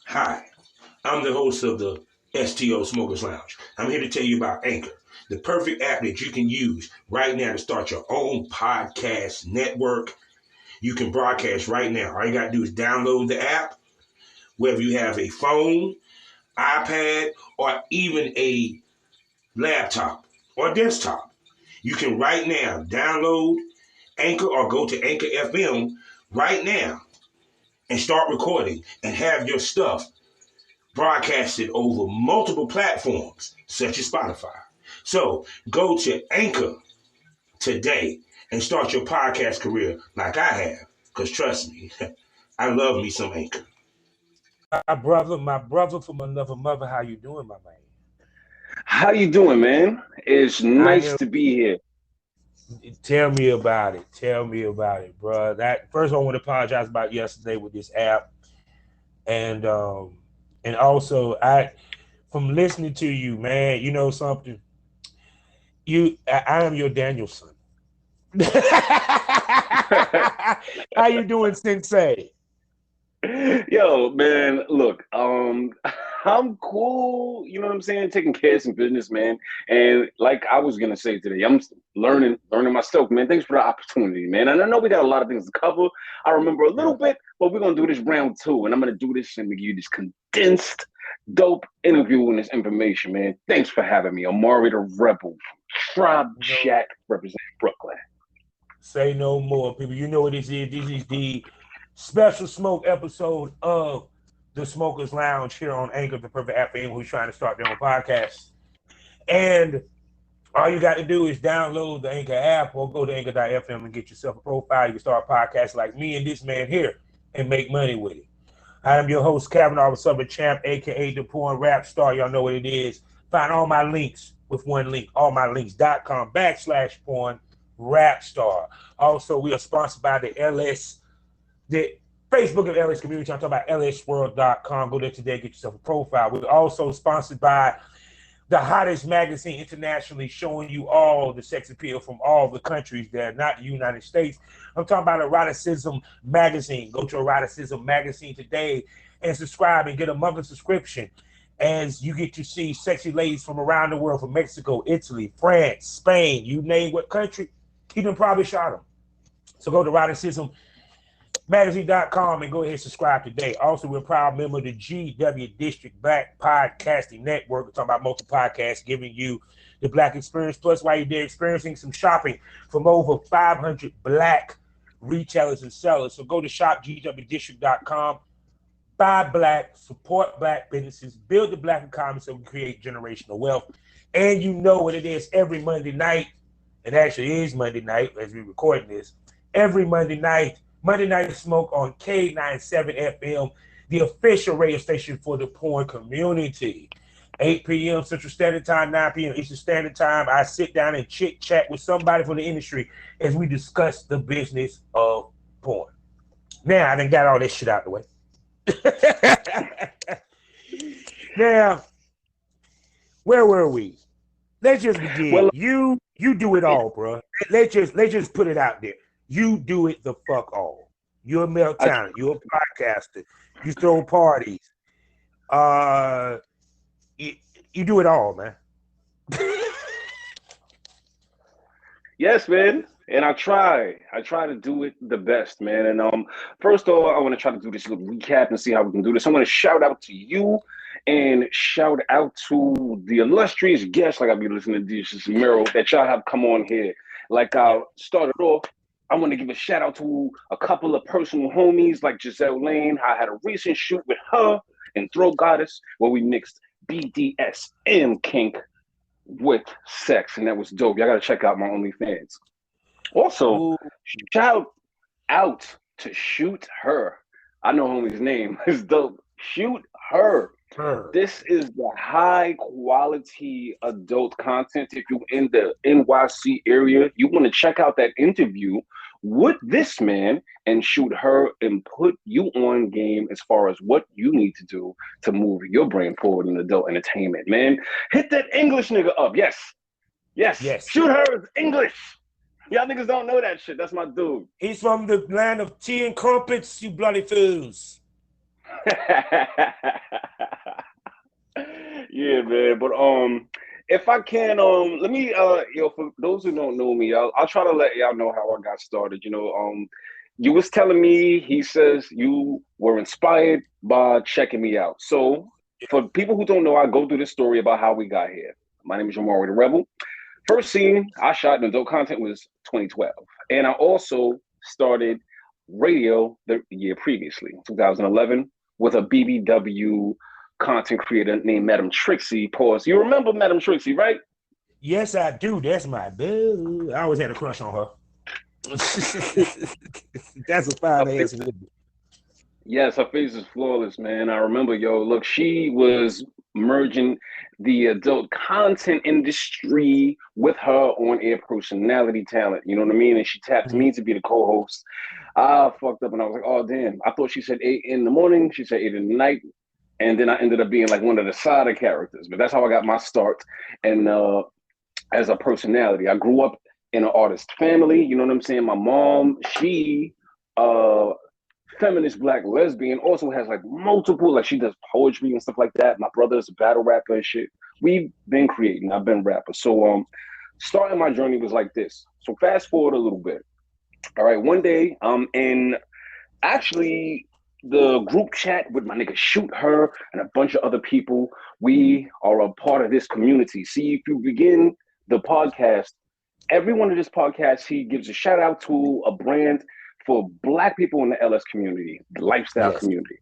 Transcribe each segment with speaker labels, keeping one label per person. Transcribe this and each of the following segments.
Speaker 1: Hi, I'm the host of the STO Smokers Lounge. I'm here to tell you about Anchor, the perfect app that you can use right now to start your own podcast network. You can broadcast right now. All you got to do is download the app, whether you have a phone, iPad, or even a laptop or desktop. You can right now download Anchor or go to Anchor FM right now and start recording and have your stuff broadcasted over multiple platforms such as Spotify. So go to Anchor today and start your podcast career like I have. Because trust me, I love me some Anchor.
Speaker 2: My brother from another mother, how you doing, my man?
Speaker 3: How you doing, man? It's nice to be here.
Speaker 2: Tell me about it. Tell me about it, bro. That first, I want to apologize about yesterday with this app, and also from listening to you, man. You know something? I am your Danielson. How you doing, Sensei?
Speaker 3: Yo, man, look, I'm cool, you know what I'm saying, taking care of some business, man. And like I was gonna say today, I'm learning myself, man. Thanks for the opportunity, man. And I know we got a lot of things to cover. I remember a little bit, but we're gonna do this round two, and I'm gonna do this and give you this condensed, dope interview and this information, man. Thanks for having me. Omari the Rebel from TribeChat, representing Brooklyn.
Speaker 2: Say no more, people. You know what this is. This is the special smoke episode of the Smokers Lounge here on Anchor, the perfect app for anyone who's trying to start their own podcast. And all you got to do is download the Anchor app or go to anchor.fm and get yourself a profile. You can start a podcast like me and this man here and make money with it. I am your host, Kavanaugh, the Southern Champ, a.k.a. the Porn Rap Star. Y'all know what it is. Find all my links with one link, allmylinks.com/porn rap star. Also, we are sponsored by the Facebook of LS Community. I'm talking about lsworld.com. Go there today, get yourself a profile. We're also sponsored by the hottest magazine internationally, showing you all the sex appeal from all the countries that are not the United States. I'm talking about Eroticism Magazine. Go to Eroticism Magazine today and subscribe and get a monthly subscription as you get to see sexy ladies from around the world, from Mexico, Italy, France, Spain, you name what country, he done probably shot them. So go to eroticismmagazine.com and go ahead and subscribe today. Also, we're a proud member of the GW District Black Podcasting Network. We're talking about multi-podcasts, giving you the Black experience. Plus, while you're there, experiencing some shopping from over 500 Black retailers and sellers. So go to shopgwdistrict.com. Buy Black, support Black businesses, build the Black economy so we create generational wealth. And you know what it is every Monday night. It actually is Monday night as we record this. Every Monday night smoke on K97 FM, the official radio station for the porn community. 8 p.m. Central Standard Time, 9 p.m. Eastern Standard Time. I sit down and chit chat with somebody from the industry as we discuss the business of porn. Now I done got all this shit out the way. Now, where were we? Let's just begin. Well, you do it all, bro. Let's just put it out there. You do it the fuck all. You're a male talent. You're a podcaster. You throw parties. You do it all, man.
Speaker 3: Yes, man. And I try to do it the best, man. And first of all, I want to try to do this little recap and see how we can do this. I want to shout out to you and shout out to the illustrious guests, like I'll be listening to this Miro, that y'all have come on here. Like I started off, I want to give a shout out to a couple of personal homies like Giselle Lane. I had a recent shoot with her and Throw Goddess where we mixed BDSM kink with sex, and that was dope. Y'all gotta check out my OnlyFans. Also, shout out to Shoot Her. I know homie's name. It's dope. Shoot Her. This is the high quality adult content. If you're in the NYC area, you want to check out that interview with this man and Shoot Her and put you on game as far as what you need to do to move your brain forward in adult entertainment, man. Hit that English nigga up. Yes. Shoot Her is English. Y'all niggas don't know that shit. That's my dude.
Speaker 2: He's from the land of tea and crumpets, you bloody fools.
Speaker 3: Yeah, man. But if I can, let me for those who don't know me, I'll try to let y'all know how I got started. You was telling me, he says you were inspired by checking me out. So for people who don't know, I go through this story about how we got here. My name is Omari The Rebel. First scene I shot in adult content was 2012, and I also started radio the year previously, 2011, with a BBW content creator named Madam Trixie. Pause. You remember Madam Trixie, right?
Speaker 2: Yes, I do. That's my boo. I always had a crush on her. That's a fine ass woman.
Speaker 3: Yes, her face is flawless, man. I remember, look, she was merging the adult content industry with her on-air personality talent. You know what I mean? And she tapped me to be the co-host. I fucked up and I was like, oh, damn. I thought she said 8 in the morning. She said 8 in the night. And then I ended up being like one of the side characters. But that's how I got my start. And as a personality, I grew up in an artist family. You know what I'm saying? My mom, she feminist black lesbian, also has like multiple, like she does poetry and stuff like that. My brother's a battle rapper and shit. We've been creating. I've been rapper. So starting my journey was like this. So fast forward a little bit. All right, one day I'm in actually the group chat with my nigga Shoot Her and a bunch of other people. We are a part of this community. See, if you begin the podcast, every one of this podcast, he gives a shout out to a brand for Black people in the LS community, the lifestyle community.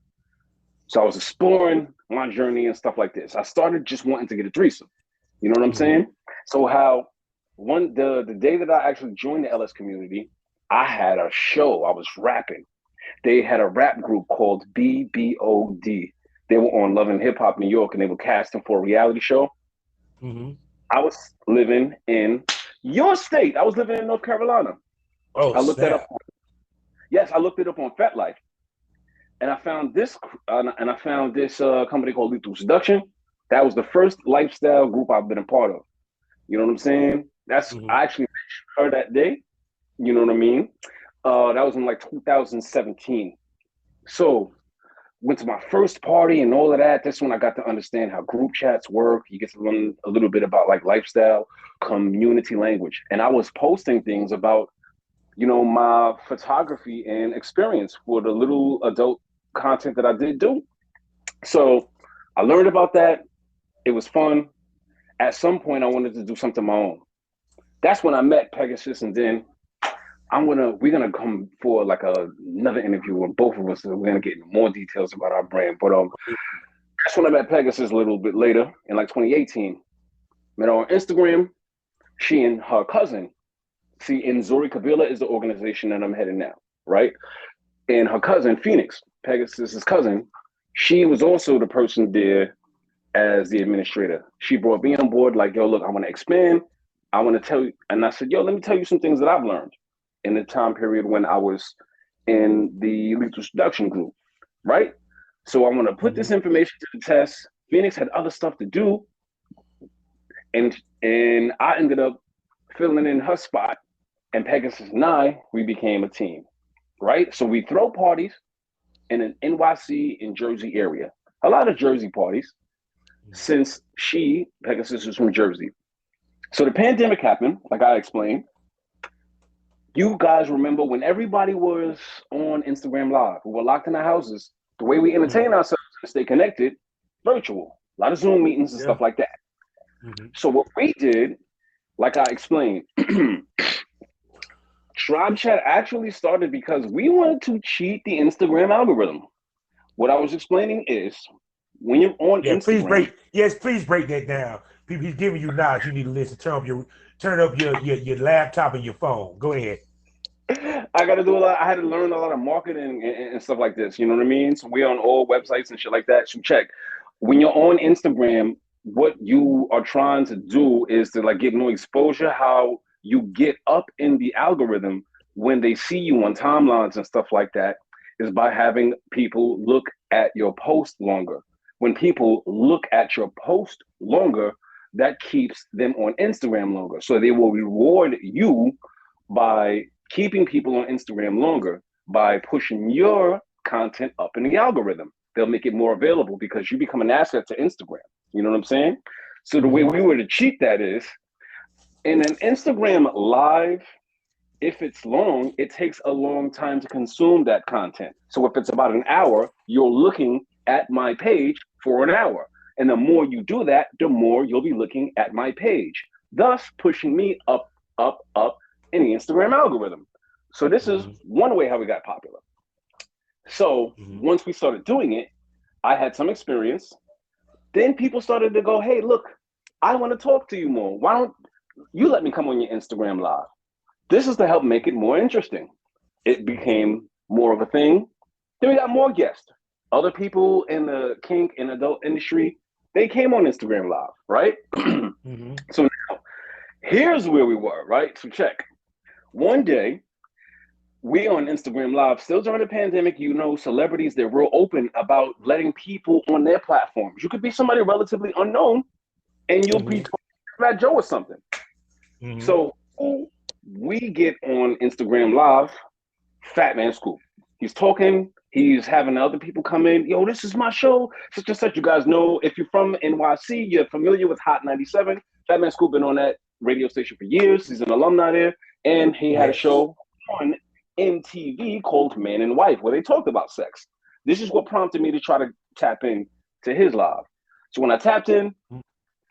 Speaker 3: So I was exploring my journey and stuff like this. I started just wanting to get a threesome. You know what I'm saying? So how the day that I actually joined the LS community, I had a show. I was rapping. They had a rap group called BBOD. They were on Love and Hip Hop New York, and they were casting for a reality show. I was living in your state. I was living in North Carolina.
Speaker 2: Oh,
Speaker 3: I looked that up. Yes, I looked it up on FetLife, and I found this. Company called Lethal Seduction. That was the first lifestyle group I've been a part of. You know what I'm saying? I actually met her that day. You know what I mean? That was in like 2017. So went to my first party and all of that. That's when I got to understand how group chats work. You get to learn a little bit about like lifestyle, community language. And I was posting things about, my photography and experience for the little adult content that I did do. So I learned about that. It was fun. At some point, I wanted to do something of my own. That's when I met Pegasus, and then we're gonna come for like another interview where both of us we're gonna get more details about our brand. But that's when I met Pegasus a little bit later in like 2018. Met her on Instagram. She and her cousin. See, in Zori Kabila is the organization that I'm heading now, right? And her cousin, Phoenix, Pegasus's cousin, she was also the person there as the administrator. She brought me on board, like, yo, look, I want to expand. I want to tell you. And I said, yo, let me tell you some things that I've learned in the time period when I was in the Lethal Seduction group, right? So I want to put this information to the test. Phoenix had other stuff to do. And I ended up filling in her spot. And Pegasus and I, we became a team, right? So we throw parties in an NYC and Jersey area. A lot of Jersey parties, since Pegasus is from Jersey. So the pandemic happened, like I explained. You guys remember when everybody was on Instagram Live, we were locked in our houses, the way we entertain ourselves and stay connected, virtual. A lot of Zoom meetings and stuff like that. So what we did, like I explained, TribeChat actually started because we wanted to cheat the Instagram algorithm. What I was explaining is when you're on Instagram.
Speaker 2: Please break that down. He's giving you knowledge. You need to listen. Turn up your laptop and your phone. Go ahead.
Speaker 3: I got to do a lot. I had to learn a lot of marketing and stuff like this. You know what I mean? So we're on all websites and shit like that. So check. When you're on Instagram, what you are trying to do is to like get more exposure. How you get up in the algorithm when they see you on timelines and stuff like that is by having people look at your post longer. When people look at your post longer, that keeps them on Instagram longer. So they will reward you by keeping people on Instagram longer by pushing your content up in the algorithm. they'll make it more available because you become an asset to Instagram. You know what I'm saying? So the way we were to cheat that is, in an Instagram live, if it's long, it takes a long time to consume that content. So if it's about an hour, you're looking at my page for an hour. And the more you do that, the more you'll be looking at my page, thus pushing me up, up, up in the Instagram algorithm. So this is one way how we got popular. So once we started doing it, I had some experience. Then people started to go, hey, look, I want to talk to you more. Why don't you let me come on your Instagram live? This is to help make it more interesting. It became more of a thing. Then we got more guests. Other people in the kink and adult industry, they came on Instagram live, right? So now, here's where we were, right? So check. One day, we on Instagram live, still during the pandemic, you know, celebrities, they're real open about letting people on their platforms. You could be somebody relatively unknown, and you'll be talking about Joe or something. So we get on Instagram live, Fat Man Scoop. He's talking, he's having other people come in. Yo, this is my show, such and such. You guys know, if you're from NYC, you're familiar with Hot 97. Fat Man Scoop been on that radio station for years. He's an alumni there. And he had a show on MTV called Man and Wife, where they talked about sex. This is what prompted me to try to tap in to his live. So when I tapped in,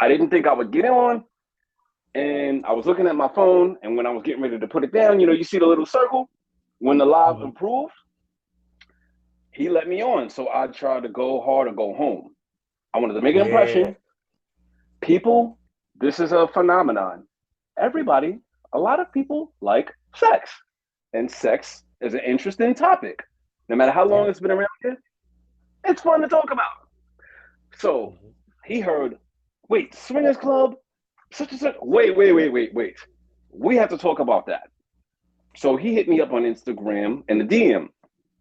Speaker 3: I didn't think I would get on. And I was looking at my phone, and when I was getting ready to put it down, you know, you see the little circle when the live improved. He let me on, so I tried to go hard or go home. I wanted to make an impression. People, this is a phenomenon. Everybody, a lot of people like sex, and sex is an interesting topic. No matter how long it's been around here, it's fun to talk about. So he heard, wait, swingers club, such and such. Wait. We have to talk about that. So he hit me up on Instagram in the DM,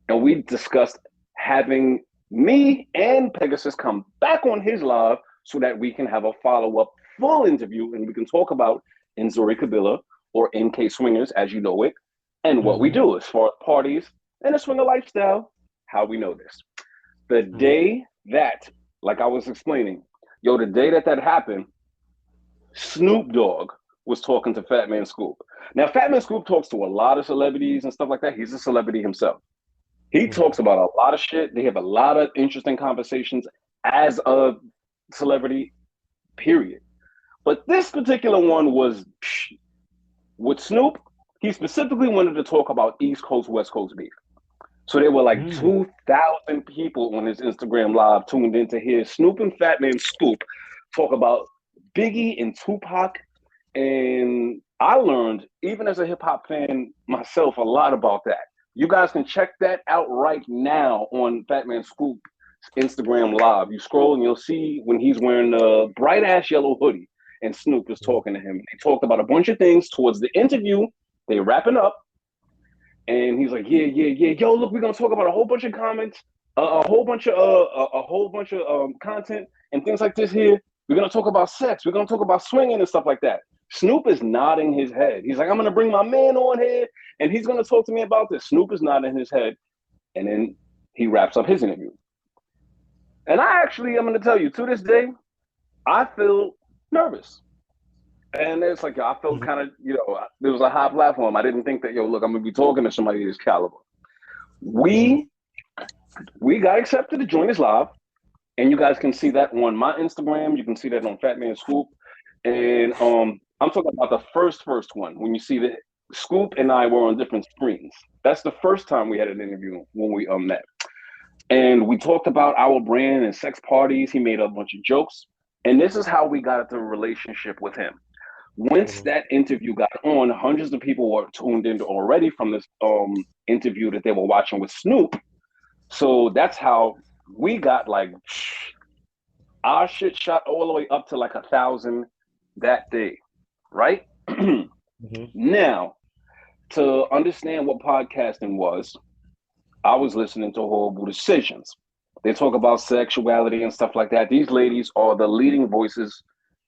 Speaker 3: and we discussed having me and Pegasus come back on his live so that we can have a follow-up full interview, and we can talk about Nzori Kabila or NK Swingers as you know it, and what we do as far as parties and a swinger lifestyle, how we know this. The day that, like I was explaining, the day that happened, Snoop Dogg was talking to Fat Man Scoop. Now, Fat Man Scoop talks to a lot of celebrities and stuff like that. He's a celebrity himself. He talks about a lot of shit. They have a lot of interesting conversations as a celebrity, period. But this particular one was, with Snoop, he specifically wanted to talk about East Coast, West Coast beef. So there were like 2,000 people on his Instagram live tuned in to hear Snoop and Fat Man Scoop talk about Biggie and Tupac. And I learned, even as a hip hop fan myself, a lot about that. You guys can check that out right now on Fat Man Scoop's Instagram live. You scroll and you'll see when he's wearing a bright ass yellow hoodie and Snoop is talking to him. They talked about a bunch of things. Towards the interview, they wrapping up. And he's like, yeah. Yo, look, we're gonna talk about a whole bunch of comments, a whole bunch of content and things like this here. We're gonna talk about sex. We're gonna talk about swinging and stuff like that. Snoop is nodding his head. He's like, I'm gonna bring my man on here, and he's gonna talk to me about this. Snoop is nodding his head, and then he wraps up his interview. And I'm gonna tell you, to this day, I feel nervous. And it's like, I felt kind of, there was a high platform. I didn't think that, look, I'm gonna be talking to somebody of this caliber. We got accepted to join this live, and you guys can see that on my Instagram. You can see that on Fat Man Scoop. And I'm talking about the first one, when you see that Scoop and I were on different screens. That's the first time we had an interview when we met. And we talked about our brand and sex parties. He made a bunch of jokes. And this is how we got into a relationship with him. Once that interview got on, hundreds of people were tuned in already from this interview that they were watching with Snoop. So that's how we got our shit shot all the way up to 1,000 that day, right? Now, to understand what podcasting was, I was listening to Horrible Decisions. They talk about sexuality and stuff like that. These ladies are the leading voices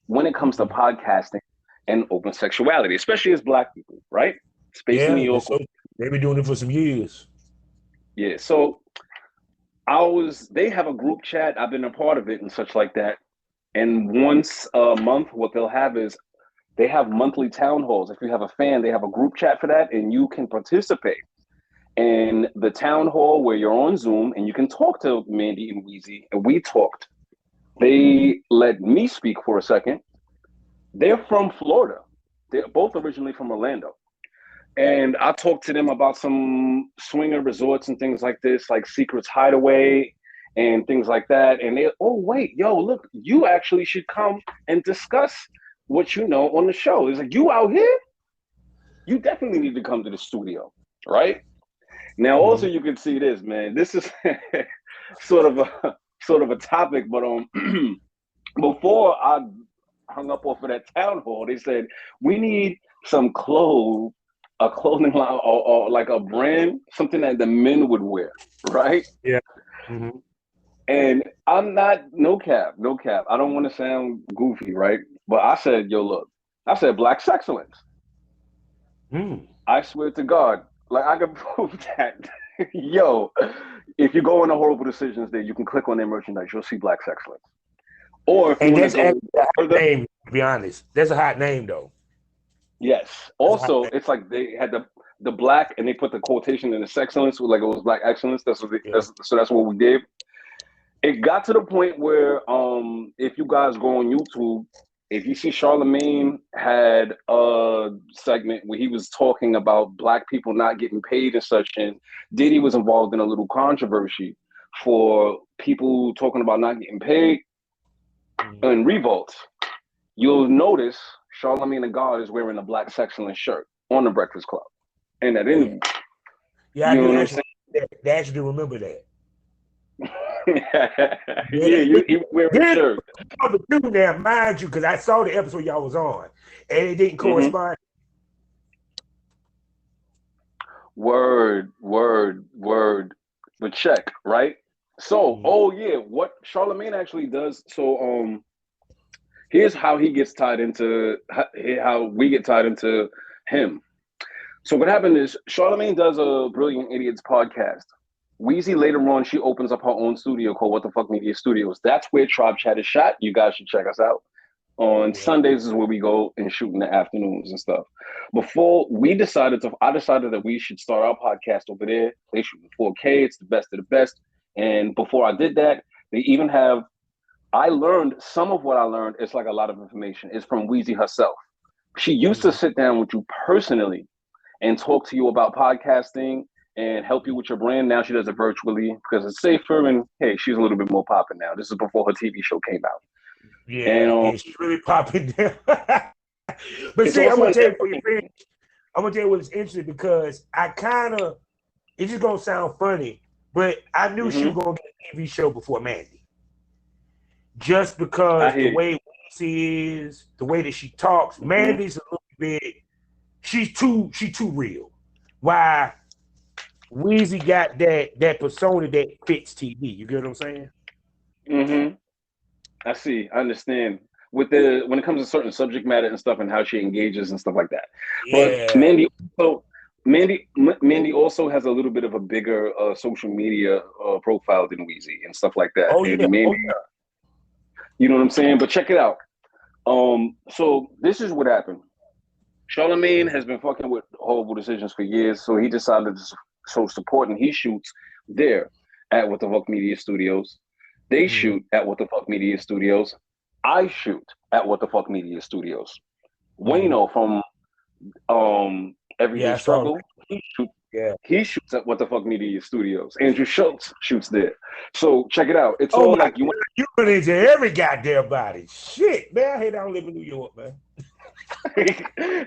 Speaker 3: when it comes to podcasting and open sexuality, especially as Black people, right? Space in New York.
Speaker 2: They've been doing it for some years.
Speaker 3: Yeah, so They have a group chat. I've been a part of it and such like that. And once a month, what they'll have is they have monthly town halls. If you have a fan, they have a group chat for that, and you can participate in the town hall where you're on Zoom and you can talk to Mandy and Weezy. And we talked. They let me speak for a second. They're from Florida. They're both originally from Orlando. And I talked to them about some swinger resorts and things like this, like Secrets Hideaway and things like that. And they, oh, wait, yo, look, you actually should come and discuss what you know on the show. It's like, you out here? You definitely need to come to the studio, right? Now, also, you can see this, man. This is sort of a topic, but before I hung up off of that town hall, they said, we need some clothes, a clothing line or like a brand, something that the men would wear, right?
Speaker 2: Yeah. Mm-hmm.
Speaker 3: And I'm not, no cap. I don't want to sound goofy, right? But I said, yo, look, I said Black Sexcellence. I swear to God, like I can prove that. Yo, if you go into Horrible Decisions there, you can click on their merchandise, you'll see Black Sexcellence. Or if you want to go further,
Speaker 2: name, to be honest, that's a hot name though.
Speaker 3: Yes. Also, it's like they had the black and they put the quotation in the sexcellence, like it was Black Excellence. That's what we did. It got to the point where if you guys go on YouTube, if you see Charlemagne had a segment where he was talking about Black people not getting paid and such, and Diddy was involved in a little controversy for people talking about not getting paid and revolts. You'll notice Charlemagne the God is wearing a Black Sexcellence shirt on the Breakfast Club in that interview.
Speaker 2: Yeah, you know I actually remember that.
Speaker 3: You wear a shirt.
Speaker 2: Now, mind you, because I saw the episode y'all was on, and it didn't correspond.
Speaker 3: Word. But check, right? So, what Charlemagne actually does. So, here's how he gets tied into how we get tied into him. So what happened is Charlemagne does a Brilliant Idiots podcast. Weezy later on, she opens up her own studio called What the Fuck Media Studios. That's where TribeChat is shot. You guys should check us out. On Sundays is where we go and shoot in the afternoons and stuff. I decided that we should start our podcast over there. They shoot in 4K. It's the best of the best. And before I did that, they even have, I learned some of what I learned. It's like a lot of information. It's from Weezy herself. She used to sit down with you personally and talk to you about podcasting and help you with your brand. Now she does it virtually because it's safer. And hey, she's a little bit more popping now. This is before her TV show came out.
Speaker 2: Yeah, and, it's really popping down. But see, I'm gonna tell you what's interesting because it's just gonna sound funny, but I knew she was gonna get a TV show before Mandy. Just because the way she is, the way that she talks, Mandy's a little bit. She's too real. Why Weezy got that persona that fits TV. You get what I'm saying?
Speaker 3: I see. I understand. When it comes to certain subject matter and stuff and how she engages and stuff like that.
Speaker 2: Yeah.
Speaker 3: But Mandy also has a little bit of a bigger social media profile than Weezy and stuff like that. You know what I'm saying? But check it out. So this is what happened. Charlemagne has been fucking with Horrible Decisions for years, so he decided to show support, and he shoots there at What the Fuck Media Studios. They shoot at What the Fuck Media Studios. I shoot at What the Fuck Media Studios. Wayno from Everyday Struggle, he shoots at What the Fuck Media Studios. Andrew Schultz shoots there. So check it out. It's all like you
Speaker 2: run into every goddamn body. Shit, man. I hate I don't live in New York, man.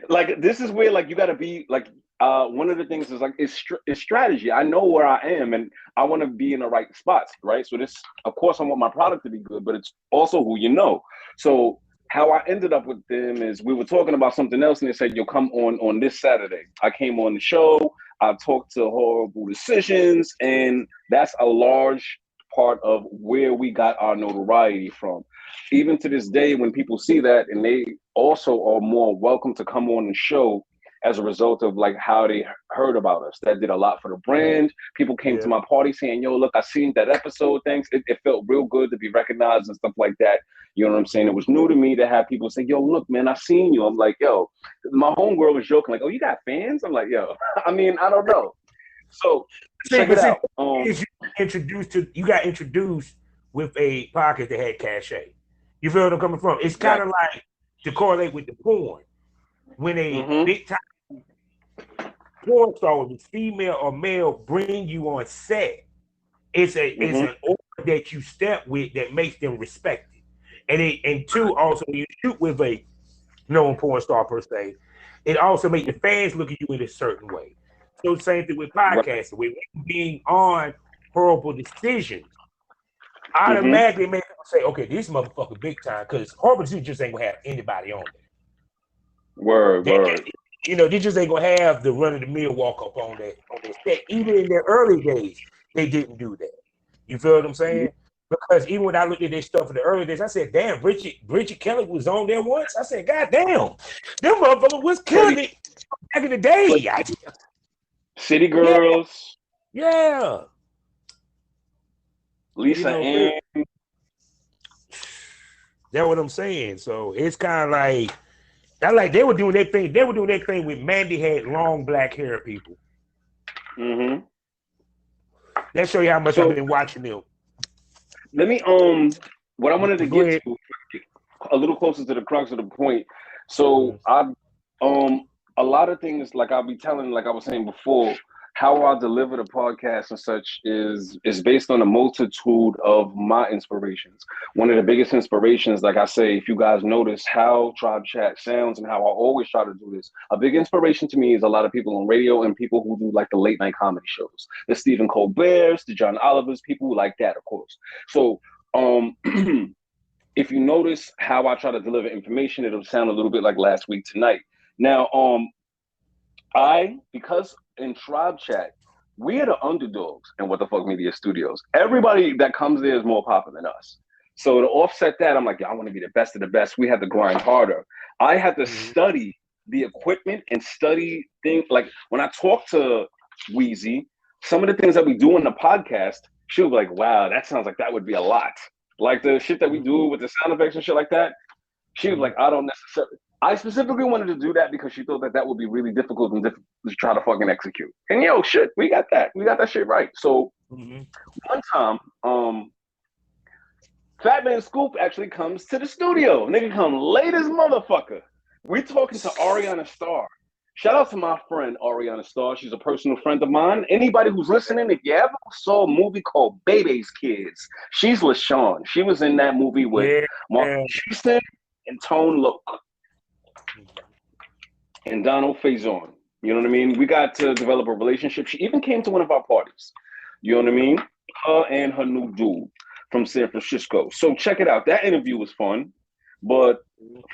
Speaker 3: Like this is where like you got to be like one of the things is like it's strategy. I know where I am and I want to be in the right spots, right? So this, of course, I want my product to be good, but it's also who you know. So how I ended up with them is we were talking about something else and they said, you'll come on this Saturday. I came on the show. I talked to Horrible Decisions, and that's a large part of where we got our notoriety from. Even to this day, when people see that, and they also are more welcome to come on the show as a result of like how they heard about us. That did a lot for the brand. People came to my party saying, yo, look, I seen that episode. Thanks. It felt real good to be recognized and stuff like that. You know what I'm saying? It was new to me to have people say, yo, look, man, I seen you. I'm like, yo, my homegirl was joking like, oh, you got fans? I'm like, yo, I mean, I don't know. So check it out.
Speaker 2: You got introduced with a podcast that had cachet. You feel what I'm coming from? It's kind of like to correlate with the porn. When a big time porn star, whether it's female or male, bring you on set, it's an order that you step with that makes them respect it. And two, also when you shoot with a known porn star per se, it also makes the fans look at you in a certain way. So same thing with podcasting, with being on Horrible Decisions. Automatically make them say, okay, this motherfucker big time, because Horrible Decisions just ain't gonna have anybody on there.
Speaker 3: Word.
Speaker 2: You know, they just ain't gonna have the run of the mill walk up on that set. Even in their early days, they didn't do that. You feel what I'm saying? Because even when I looked at their stuff in the early days, I said, damn, Bridget Kelly was on there once. I said, God damn, them motherfuckers was killing it back in the day.
Speaker 3: City Girls.
Speaker 2: Yeah.
Speaker 3: Lisa Ann.
Speaker 2: That's what I'm saying. So it's kind of like, I like they were doing their thing. They were doing their thing with Mandy had long black hair people. That show you how much I've been watching them.
Speaker 3: Let me what I wanted to get to a little closer to the crux of the point. So a lot of things, like I'll be telling, like I was saying before, how I deliver the podcast and such is based on a multitude of my inspirations. One of the biggest inspirations, like I say, if you guys notice how Tribe Chat sounds and how I always try to do this, a big inspiration to me is a lot of people on radio and people who do like the late night comedy shows. The Stephen Colbert's, the John Oliver's, people like that, of course. So if you notice how I try to deliver information, it'll sound a little bit like last week tonight. Now, because in Tribe Chat, we are the underdogs in What the Fuck Media Studios. Everybody that comes there is more popular than us. So to offset that, I'm like, yeah, I want to be the best of the best. We have to grind harder. I had to study the equipment and study things. Like when I talk to Wheezy, some of the things that we do in the podcast, she was like, wow, that sounds like that would be a lot. Like the shit that we do with the sound effects and shit like that. She was like, I specifically wanted to do that because she thought that would be really difficult and difficult to try to fucking execute. And yo, shit, we got that shit right. So one time, Fat Man Scoop actually comes to the studio. Nigga come late as motherfucker. We talking to Ariana Starr. Shout out to my friend Ariana Starr. She's a personal friend of mine. Anybody who's listening, if you ever saw a movie called Baby's Kids, she's LaShawn. She was in that movie with Mark Houston and Tone Loc and Donald Faison. You know what I mean? We got to develop a relationship. She even came to one of our parties. You know what I mean? Her and her new dude from San Francisco. So check it out. That interview was fun. But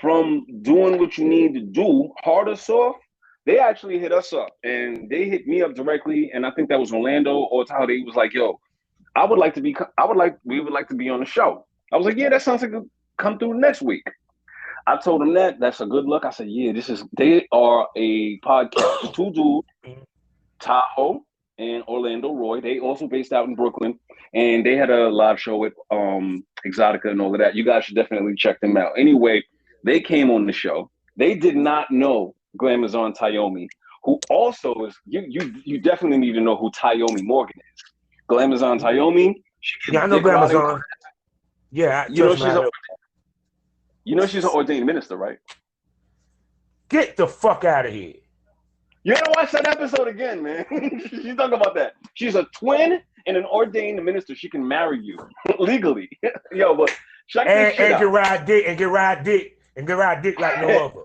Speaker 3: from doing what you need to do, hard or soft, they actually hit us up. And they hit me up directly. And I think that was Orlando or how they was like, yo, we would like to be on the show. I was like, yeah, that sounds like come through next week. I told them that's a good look. I said, yeah, they are a podcast. Two dudes, Tahoe and Orlando Roy. They also based out in Brooklyn. And they had a live show with Exotica and all of that. You guys should definitely check them out. Anyway, they came on the show. They did not know Glamazon Tayomi, who also is, you definitely need to know who Tayomi Morgan is. Glamazon Tayomi.
Speaker 2: Yeah, I know Glamazon. Yeah,
Speaker 3: she's an ordained minister, right?
Speaker 2: Get the fuck out of here.
Speaker 3: You gotta watch that episode again, man. She's talking about that. She's a twin and an ordained minister. She can marry you legally. Yo, but check this shit out.
Speaker 2: Get ride dick like no other.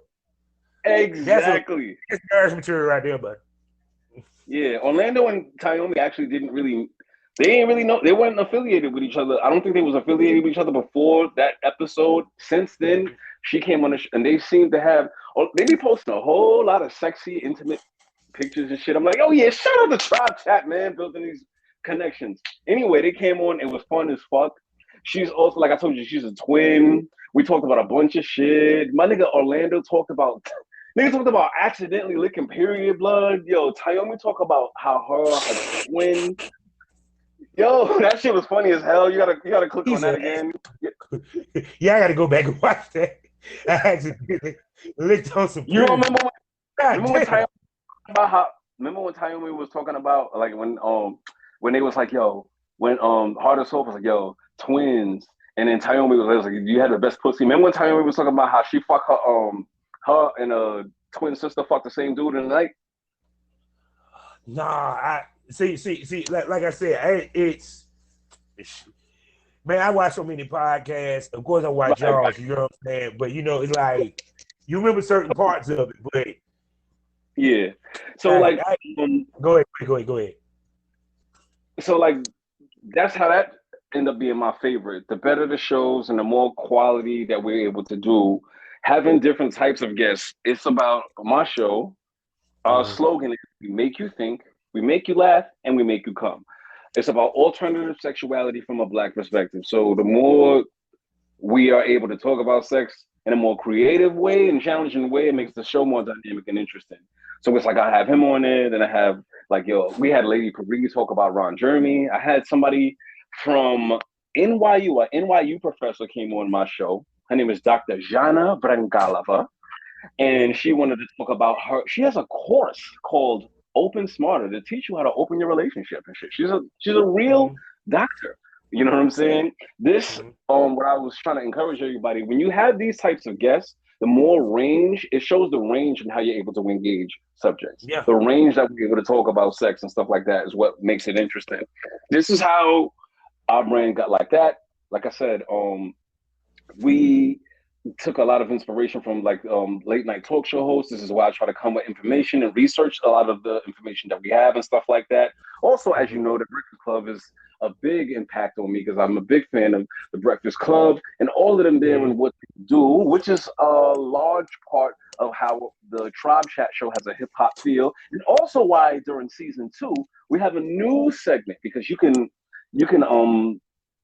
Speaker 3: Exactly.
Speaker 2: That's marriage material right there, bud.
Speaker 3: Yeah, Orlando and Tayomi actually they didn't really know. They weren't affiliated with each other. I don't think they was affiliated with each other before that episode. Since then, she came on the show, and they seem to have. They be posting a whole lot of sexy, intimate pictures and shit. I'm like, oh yeah, shout out to Tribe Chat, man, building these connections. Anyway, they came on. It was fun as fuck. She's also, like I told you, she's a twin. We talked about a bunch of shit. My nigga Orlando talked about Niggas talked about accidentally licking period blood. Yo, Tayomi talk about how her twin. Yo, that shit was funny as hell. You gotta click on that again.
Speaker 2: Yeah, I gotta go back and watch that. I accidentally licked on some.
Speaker 3: You remember when
Speaker 2: damn.
Speaker 3: Tayomi was talking about like when they was like, yo, when Heart of Soul was like, yo, twins, and then Tayomi was like, you had the best pussy. Remember when Tayomi was talking about how she fucked her and a twin sister fucked the same dude in the night?
Speaker 2: Nah, I see. Like I said, it's man. I watch so many podcasts. Of course, I watch y'all. You know what I'm saying? But you know, it's like you remember certain parts of it, but
Speaker 3: yeah. So
Speaker 2: go ahead.
Speaker 3: So like that's how that ended up being my favorite. The better the shows and the more quality that we're able to do, having different types of guests. It's about my show. Our slogan is we make you think, we make you laugh, and we make you come. It's about alternative sexuality from a Black perspective. So the more we are able to talk about sex in a more creative way and challenging way, it makes the show more dynamic and interesting. So it's like I have him on it, and I have like, yo, we had Lady Parigi talk about Ron Jeremy. I had somebody from NYU, an NYU professor came on my show. Her name is Dr. Jana Brangalova. And she wanted to talk about her. She has a course called Open Smarter to teach you how to open your relationship and shit. She's a real doctor. You know what I'm saying? This, what I was trying to encourage everybody, when you have these types of guests, the more range, it shows the range in how you're able to engage subjects.
Speaker 2: Yeah.
Speaker 3: The range that we're able to talk about sex and stuff like that is what makes it interesting. This is how our brand got like that. Like I said, we took a lot of inspiration from like late night talk show hosts. This is why I try to come with information and research a lot of the information that we have and stuff like that. Also, as you know, the Breakfast Club is a big impact on me because I'm a big fan of the Breakfast Club and all of them there and what they do, which is a large part of how the TribeChat show has a hip hop feel, and also why during season 2 we have a new segment because you can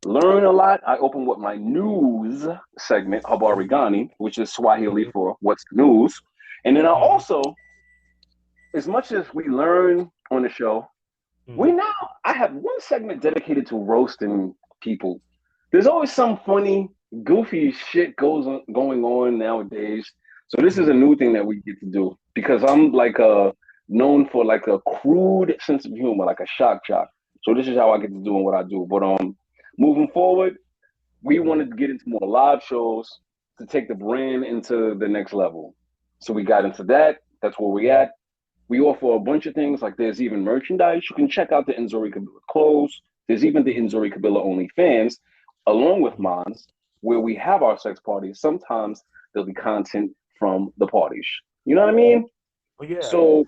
Speaker 3: learn a lot. I open with my news segment, Habarigani, which is Swahili for what's the news. And then I also, as much as we learn on the show, I have one segment dedicated to roasting people. There's always some funny, goofy shit going on nowadays. So this is a new thing that we get to do because I'm like known for like a crude sense of humor, like a shock jock. So this is how I get to doing what I do. But moving forward, we wanted to get into more live shows to take the brand into the next level. So we got into that. That's where we at. We offer a bunch of things, like there's even merchandise. You can check out the Nzori Kabila clothes. There's even the Nzori Kabila OnlyFans, along with Mons, where we have our sex parties. Sometimes there'll be content from the parties. You know what I mean?
Speaker 2: Well, yeah.
Speaker 3: So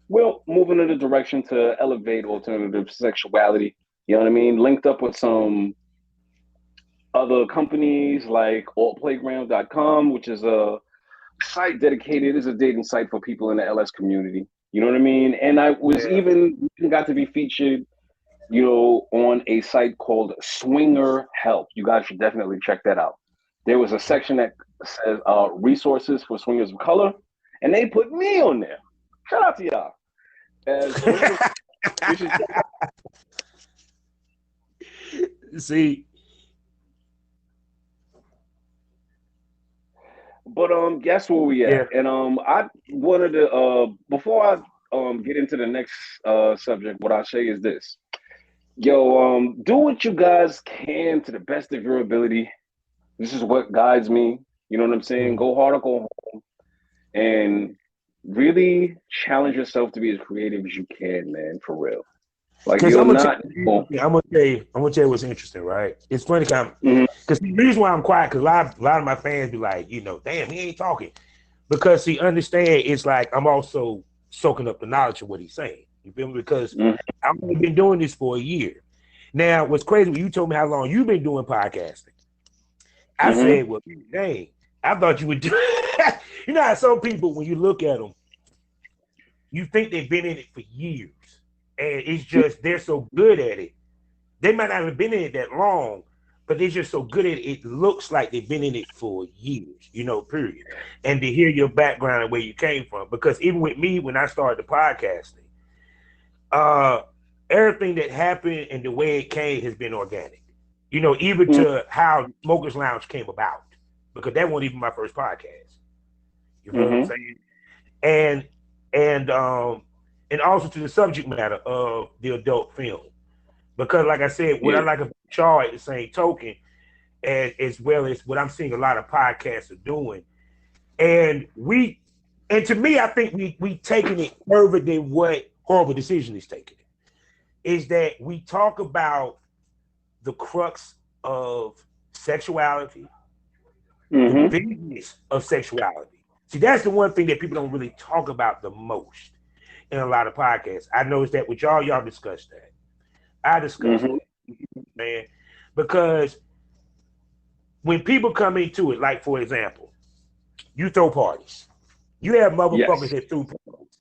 Speaker 3: we're moving in the direction to elevate alternative sexuality. You know what I mean? Linked up with some other companies like altplayground.com, which is a site dedicated, is a dating site for people in the LS community. You know what I mean? And I was even got to be featured, you know, on a site called Swinger Help. You guys should definitely check that out. There was a section that says resources for swingers of color, and they put me on there. Shout out to y'all. You should check out.
Speaker 2: See,
Speaker 3: but guess where we at? And I wanted to before I get into the next subject, what I say is this. Yo, do what you guys can to the best of your ability. This is what guides me. You know what I'm saying? Go hard or go home. And really challenge yourself to be as creative as you can, man, for real. Like you're not.
Speaker 2: I'm gonna tell you what's interesting, right? It's funny because the reason why I'm quiet, because a lot of my fans be like, you know, damn, he ain't talking, because he understand it's like I'm also soaking up the knowledge of what he's saying. You feel me? Because I've only been doing this for a year. Now, what's crazy when you told me how long you've been doing podcasting, I said, well, dang, I thought you would do. You know how some people, when you look at them, you think they've been in it for years. And it's just they're so good at it. They might not have been in it that long, but they're just so good at it. It looks like they've been in it for years, period. And to hear your background and where you came from, because even with me, when I started the podcasting, everything that happened and the way it came has been organic. Even to how Smokers Lounge came about, because that wasn't even my first podcast. You know what I'm saying? And also to the subject matter of the adult film, because like I said, what I like about y'all at the same token, as well as what I'm seeing a lot of podcasts are doing, and to me, I think we taking it further than what Horrible Decision is taking it. Is that we talk about the crux of sexuality, the business of sexuality. See, that's the one thing that people don't really talk about the most in a lot of podcasts. I noticed that with y'all discussed that. I discussed that, man, because when people come into it, like for example, you throw parties. You have motherfuckers that throw parties,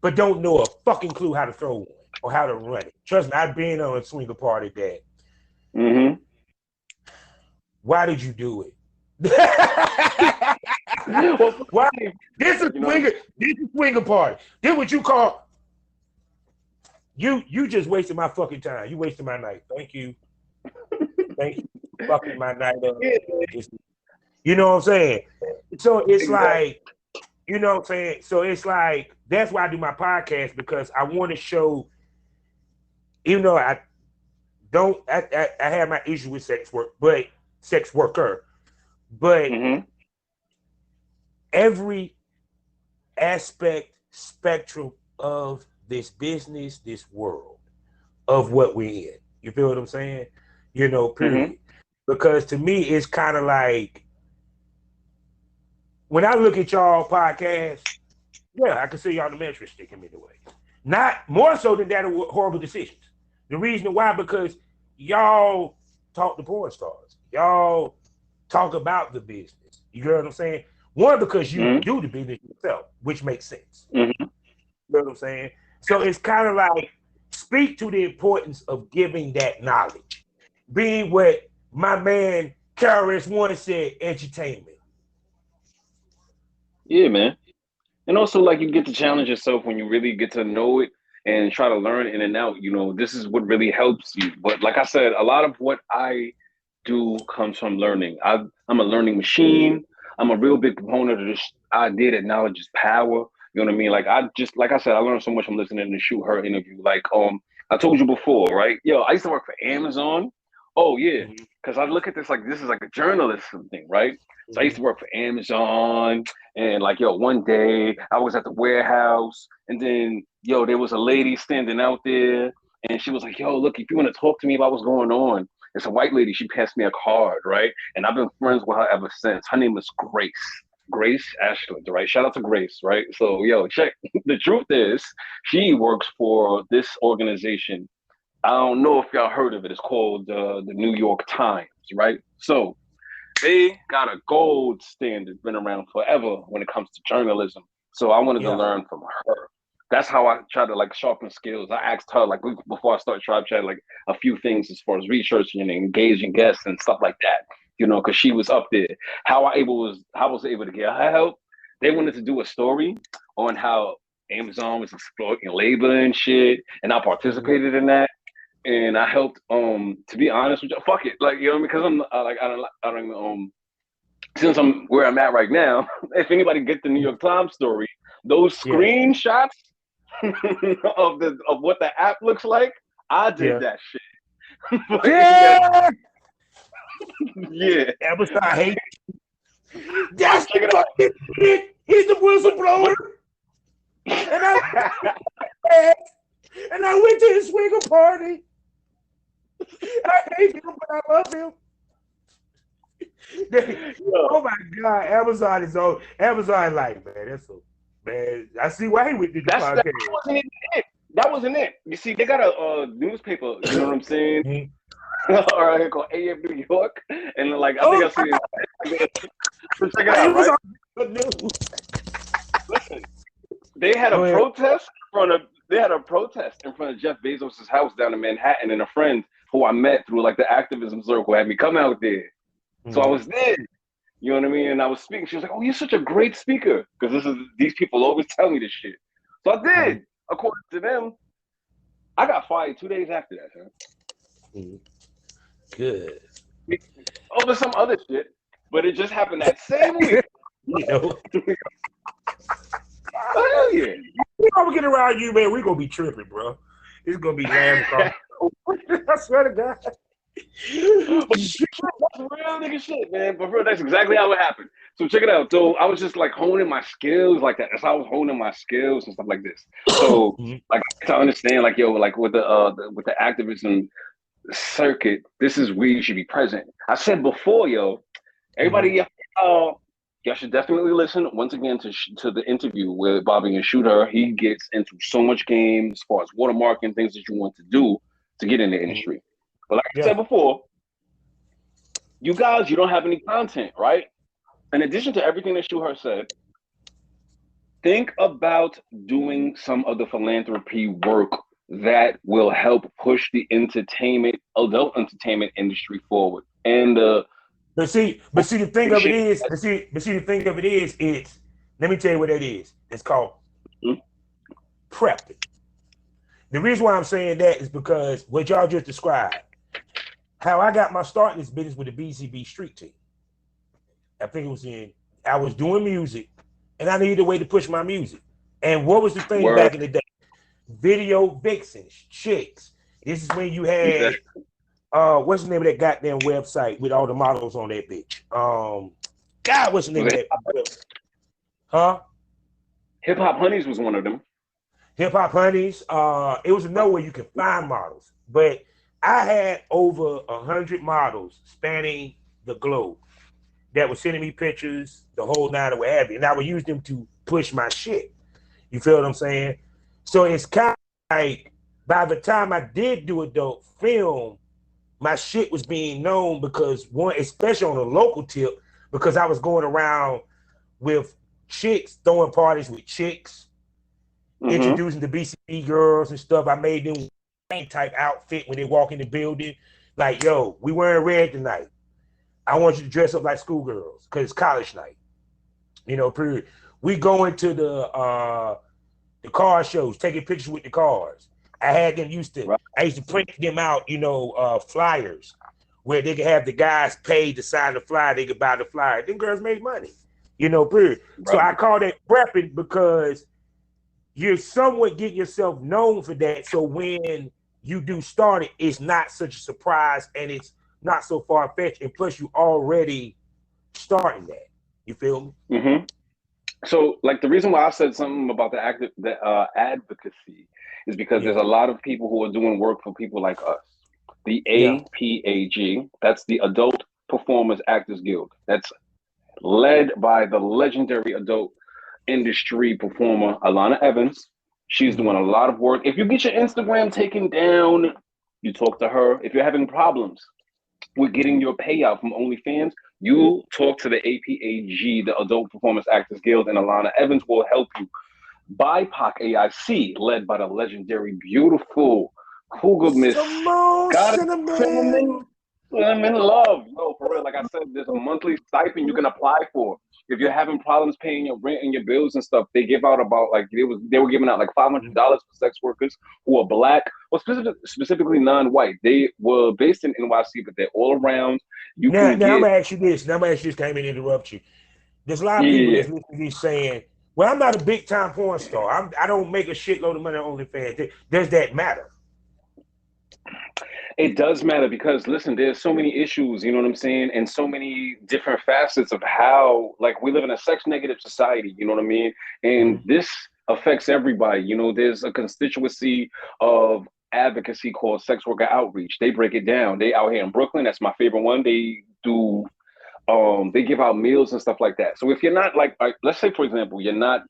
Speaker 2: but don't know a fucking clue how to throw one or how to run it. Trust me, I've been on a swinger party that. Why did you do it? Why? This is swinger party. This what you call you just wasted my fucking time. You wasted my night. Thank you. Thank you. Fucking my night up. You know what I'm saying? So it's like, you know what I'm saying? So it's like, that's why I do my podcast, because I want to show, even though I have my issue with sex worker, but every spectrum of this business, this world of what we're in. You feel what I'm saying? Period. Because to me, it's kind of like, when I look at y'all podcast, I can see y'all the metric sticking me the way. Not more so than that of Horrible Decisions. The reason why, because y'all talk to porn stars. Y'all talk about the business. You know what I'm saying? One, because you do the business yourself, which makes sense. You know what I'm saying? So it's kind of like, speak to the importance of giving that knowledge. Being what my man KRS-One said, entertainment.
Speaker 3: Yeah, man. And also, like, you get to challenge yourself when you really get to know it and try to learn in and out. This is what really helps you. But like I said, a lot of what I do comes from learning. I'm a learning machine. I'm a real big proponent of this idea that knowledge is power. You know what I mean? Like I said, I learned so much from listening to Shoot Her interview. Like, I told you before, right? Yo, I used to work for Amazon. Oh yeah, because I look at this like this is like a journalism thing, right? So I used to work for Amazon, and like, one day I was at the warehouse, and then, there was a lady standing out there, and she was like, look, if you want to talk to me about what's going on. It's a white lady. She passed me a card, right? And I've been friends with her ever since. Her name is Grace Ashland, right? Shout out to Grace, right? So, check. The truth is, she works for this organization. I don't know if y'all heard of it. It's called the New York Times, right? So they got a gold standard, been around forever when it comes to journalism. So I wanted to learn from her. That's how I try to like sharpen skills. I asked her like before I started TribeChat like a few things as far as researching and engaging guests and stuff like that. Because she was up there. How I was able to get her help. They wanted to do a story on how Amazon was exploiting labor and shit, and I participated in that. And I helped. To be honest with you, fuck it, like because I'm like I don't since I'm where I'm at right now. If anybody get the New York Times story, those screenshots of what the app looks like, I did that shit. Yeah.
Speaker 2: Amazon hate. That's the fucking shit. He's the whistleblower. And I went to his swinger party. I hate him, but I love him. Oh my God, Amazon is on. Amazon like, man, that's so man. I see why he went to the podcast.
Speaker 3: That wasn't it. You see, they got a newspaper. You know what I'm saying? All right, called AM New York, and like I think I see it. Check it out, right? Listen, they had a protest in front of Jeff Bezos' house down in Manhattan, and a friend who I met through like the activism circle had me come out there. So I was there. You know what I mean? And I was speaking. She was like, "Oh, you're such a great speaker," because these people always tell me this shit. So I did. According to them, I got fired 2 days after that. Huh?
Speaker 2: Good.
Speaker 3: Over some other shit, but it just happened that same week.
Speaker 2: You know.
Speaker 3: Hell yeah.
Speaker 2: We get around you, man, we're gonna be tripping, bro. It's gonna be lamb. I swear to God.
Speaker 3: That's real nigga shit, man. But bro, that's exactly how it happened. So check it out. So I was just like honing my skills like that. That's how I was honing my skills and stuff like this. So like to understand, like yo, like with the activism circuit, this is where you should be present. I said before, yo, everybody, y'all should definitely listen once again to the interview with Bobby and Shooter. He gets into so much game as far as watermarking, things that you want to do to get in the industry. But like I said before, you guys, you don't have any content, right? In addition to everything that Shooter said, think about doing some of the philanthropy work that will help push the adult entertainment industry forward. And
Speaker 2: But see, the thing of it is, it's, let me tell you what that is. It's called prepping. The reason why I'm saying that is because what y'all just described, how I got my start in this business with the BCB street team. I was doing music and I needed a way to push my music. And what was the thing back in the day? Video vixens, chicks. This is when you had what's the name of that goddamn website with all the models on that bitch? God, what's the name of that? Huh?
Speaker 3: Hip Hop Honeys was one of them.
Speaker 2: Hip Hop Honeys. It was another way you could find models, but I had over 100 models spanning the globe that were sending me pictures, the whole nine or what have you, and I would use them to push my shit. You feel what I'm saying? So it's kind of like by the time I did do adult film, my shit was being known because one, especially on a local tip, because I was going around with chicks, throwing parties with chicks, introducing the BCB girls and stuff. I made them type outfit when they walk in the building. Like, yo, we wearing red tonight. I want you to dress up like schoolgirls because it's college night. You know, period. We going to the car shows, taking pictures with the cars. I had them I used to print them out, flyers where they could have the guys pay to sign the flyer, they could buy the flyer. Them girls made money, period. Right. So I call that prepping because you're somewhat getting yourself known for that. So when you do start it, it's not such a surprise and it's not so far-fetched. And plus you already starting that. You feel me?
Speaker 3: So like the reason why I said something about the advocacy is because there's a lot of people who are doing work for people like us. The APAG, that's the Adult Performers Actors Guild. That's led by the legendary adult industry performer, Alana Evans. She's doing a lot of work. If you get your Instagram taken down, you talk to her. If you're having problems with getting your payout from OnlyFans, you talk to the APAG, the Adult Performance Actors Guild, and Alana Evans will help you. BIPOC AIC, led by the legendary, beautiful Cougar Miss Cinnamon Love. Yo, for real, like I said, there's a monthly stipend you can apply for. If you're having problems paying your rent and your bills and stuff, they give out about they were giving out like $500 for sex workers who are Black or specifically non-white. They were based in NYC, but they're all around.
Speaker 2: Now I'm gonna ask you this. Can't even interrupt you. There's a lot of people that's listening saying, "Well, I'm not a big time porn star. I don't make a shitload of money on OnlyFans." Does that matter?
Speaker 3: It does matter because, listen, there's so many issues, you know what I'm saying? And so many different facets of how, like, we live in a sex-negative society, you know what I mean? And this affects everybody. There's a constituency of advocacy called Sex Worker Outreach. They break it down. They out here in Brooklyn. That's my favorite one. They do, they give out meals and stuff like that. So if you're not, like let's say, for example, you're not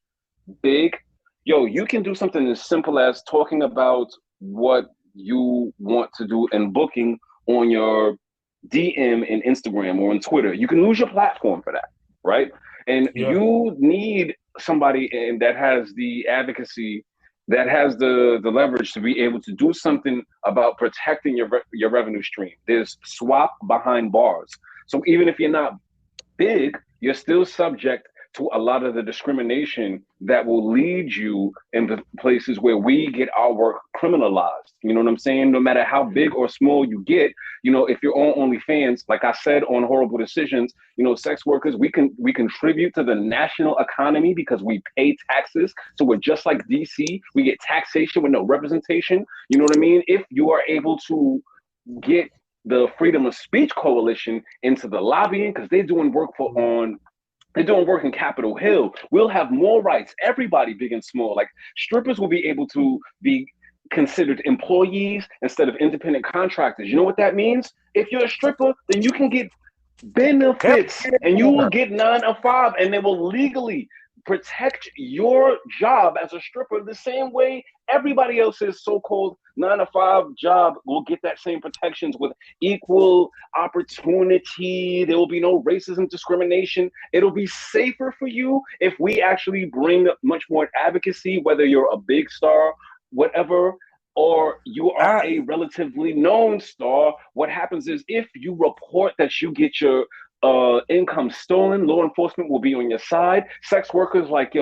Speaker 3: big, you can do something as simple as talking about what you want to do and booking on your DM in Instagram or on Twitter. You can lose your platform for that, right? And you need somebody that has the advocacy that has the leverage to be able to do something about protecting your revenue stream. There's swap behind bars. So even if you're not big, you're still subject to a lot of the discrimination that will lead you into places where we get our work criminalized. You know what I'm saying? No matter how big or small you get, if you're on OnlyFans, like I said on Horrible Decisions, sex workers, we contribute to the national economy because we pay taxes. So we're just like DC. We get taxation with no representation. You know what I mean? If you are able to get the Freedom of Speech Coalition into the lobbying, because they're doing work in Capitol Hill, we'll have more rights. Everybody, big and small. Like strippers will be able to be considered employees instead of independent contractors. You know what that means? If you're a stripper, then you can get benefits and you will get 9 to 5, and they will legally protect your job as a stripper the same way everybody else's so-called 9 to 5 job will get that same protections with equal opportunity. There will be no racism, discrimination. It'll be safer for you if we actually bring much more advocacy, whether you're a big star, whatever, or you are a relatively known star. What happens is if you report that you get your income stolen, law enforcement will be on your side. Sex workers like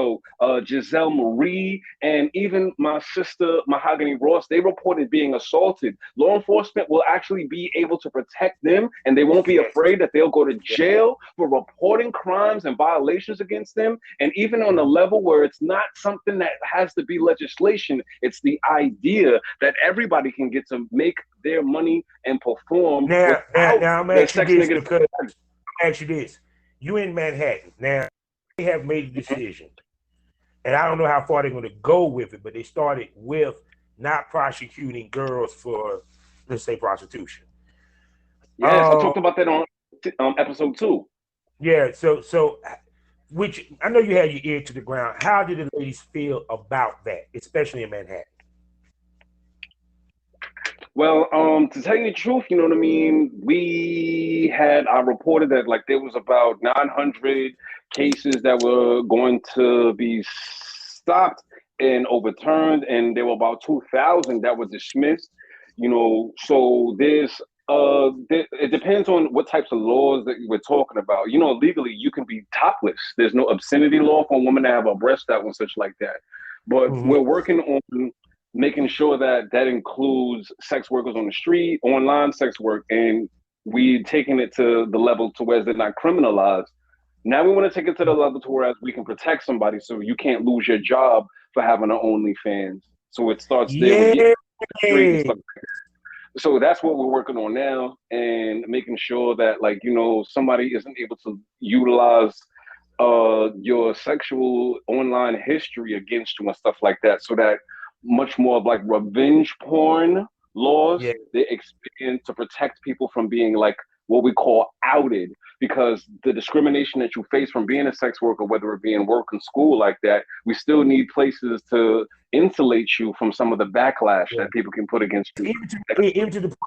Speaker 3: Giselle Marie and even my sister Mahogany Ross, they reported being assaulted. Law enforcement will actually be able to protect them, and they won't be afraid that they'll go to jail for reporting crimes and violations against them. And even on a level where it's not something that has to be legislation, it's the idea that everybody can get to make their money and perform.
Speaker 2: Now I'm asking this because ask you this. You in Manhattan. Now, they have made a decision. And I don't know how far they're going to go with it, but they started with not prosecuting girls for, let's say, prostitution.
Speaker 3: Yes, I talked about that on episode 2.
Speaker 2: Yeah, so which I know you had your ear to the ground. How did the ladies feel about that, especially in Manhattan?
Speaker 3: Well, to tell you the truth, you know what I mean? I reported that like there was about 900 cases that were going to be stopped and overturned, and there were about 2,000 that were dismissed. So it depends on what types of laws that we're talking about. Legally you can be topless. There's no obscenity law for a woman to have a breast out and such like that. But we're working on making sure that includes sex workers on the street, online sex work, and we taking it to the level to where they're not criminalized. Now we want to take it to the level to where we can protect somebody so you can't lose your job for having an OnlyFans. So it starts there with street and stuff like that. So that's what we're working on now, and making sure that somebody isn't able to utilize your sexual online history against you and stuff like that, so that much more of like revenge porn laws, they expand to protect people from being like what we call outed, because the discrimination that you face from being a sex worker, whether it be in work and school like that, we still need places to insulate you from some of the backlash that people can put against you.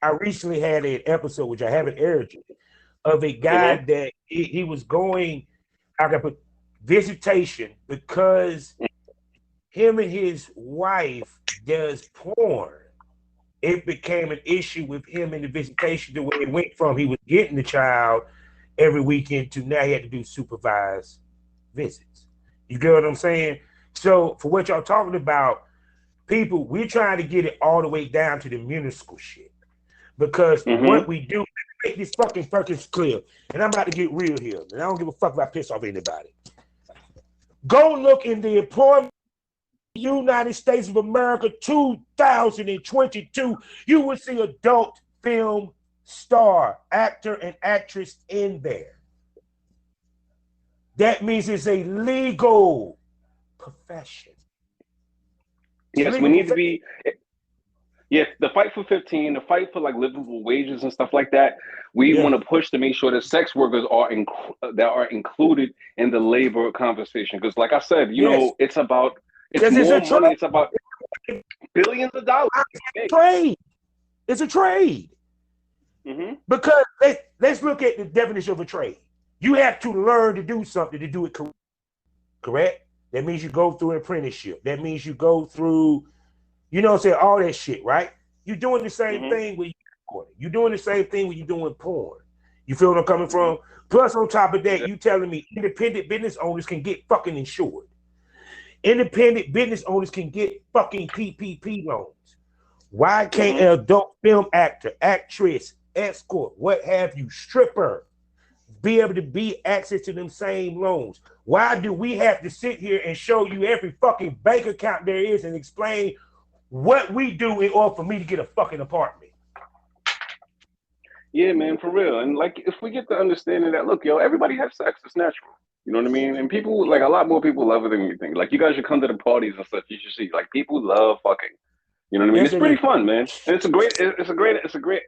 Speaker 2: I recently had an episode, which I haven't aired yet, of a guy that he was going, I got put visitation because him and his wife does porn. It became an issue with him in the visitation to where it went from he was getting the child every weekend to now he had to do supervised visits. You get what I'm saying? So for what y'all talking about, people, we're trying to get it all the way down to the municipal shit. Because what we do, make this fucking clear, and I'm about to get real here, and I don't give a fuck if I piss off anybody. Go look in the employment United States of America 2022, you will see adult film star, actor, and actress in there. That means it's a legal profession.
Speaker 3: Yes, we need to be. Yes, the fight for 15, the fight for like livable wages and stuff like that. We want to push to make sure that sex workers are included in the labor conversation. Because, like I said, it's about. It's more money. It's about billions of dollars.
Speaker 2: It's a trade. Because let's look at the definition of a trade. You have to learn to do something to do it correct. That means you go through an apprenticeship. That means you go through, you know what I'm saying, all that shit, right? You're doing the same thing when you're doing the same thing when you're doing porn. You feel what I'm coming from? Plus, on top of that, you telling me independent business owners can get fucking insured. Independent business owners can get fucking PPP loans. Why can't an adult film actor, actress, escort, what have you, stripper, be able to be access to them same loans? Why do we have to sit here and show you every fucking bank account there is and explain what we do in order for me to get a fucking apartment?
Speaker 3: Yeah, man, for real. And like, if we get the understanding that, look, yo, everybody has sex. It's natural. You know what I mean? And people, like, a lot more people love it than we think. Like, you guys should come to the parties and stuff. You should see, like, people love fucking. You know what I mean? Yes, it's pretty fun, man. And it's a great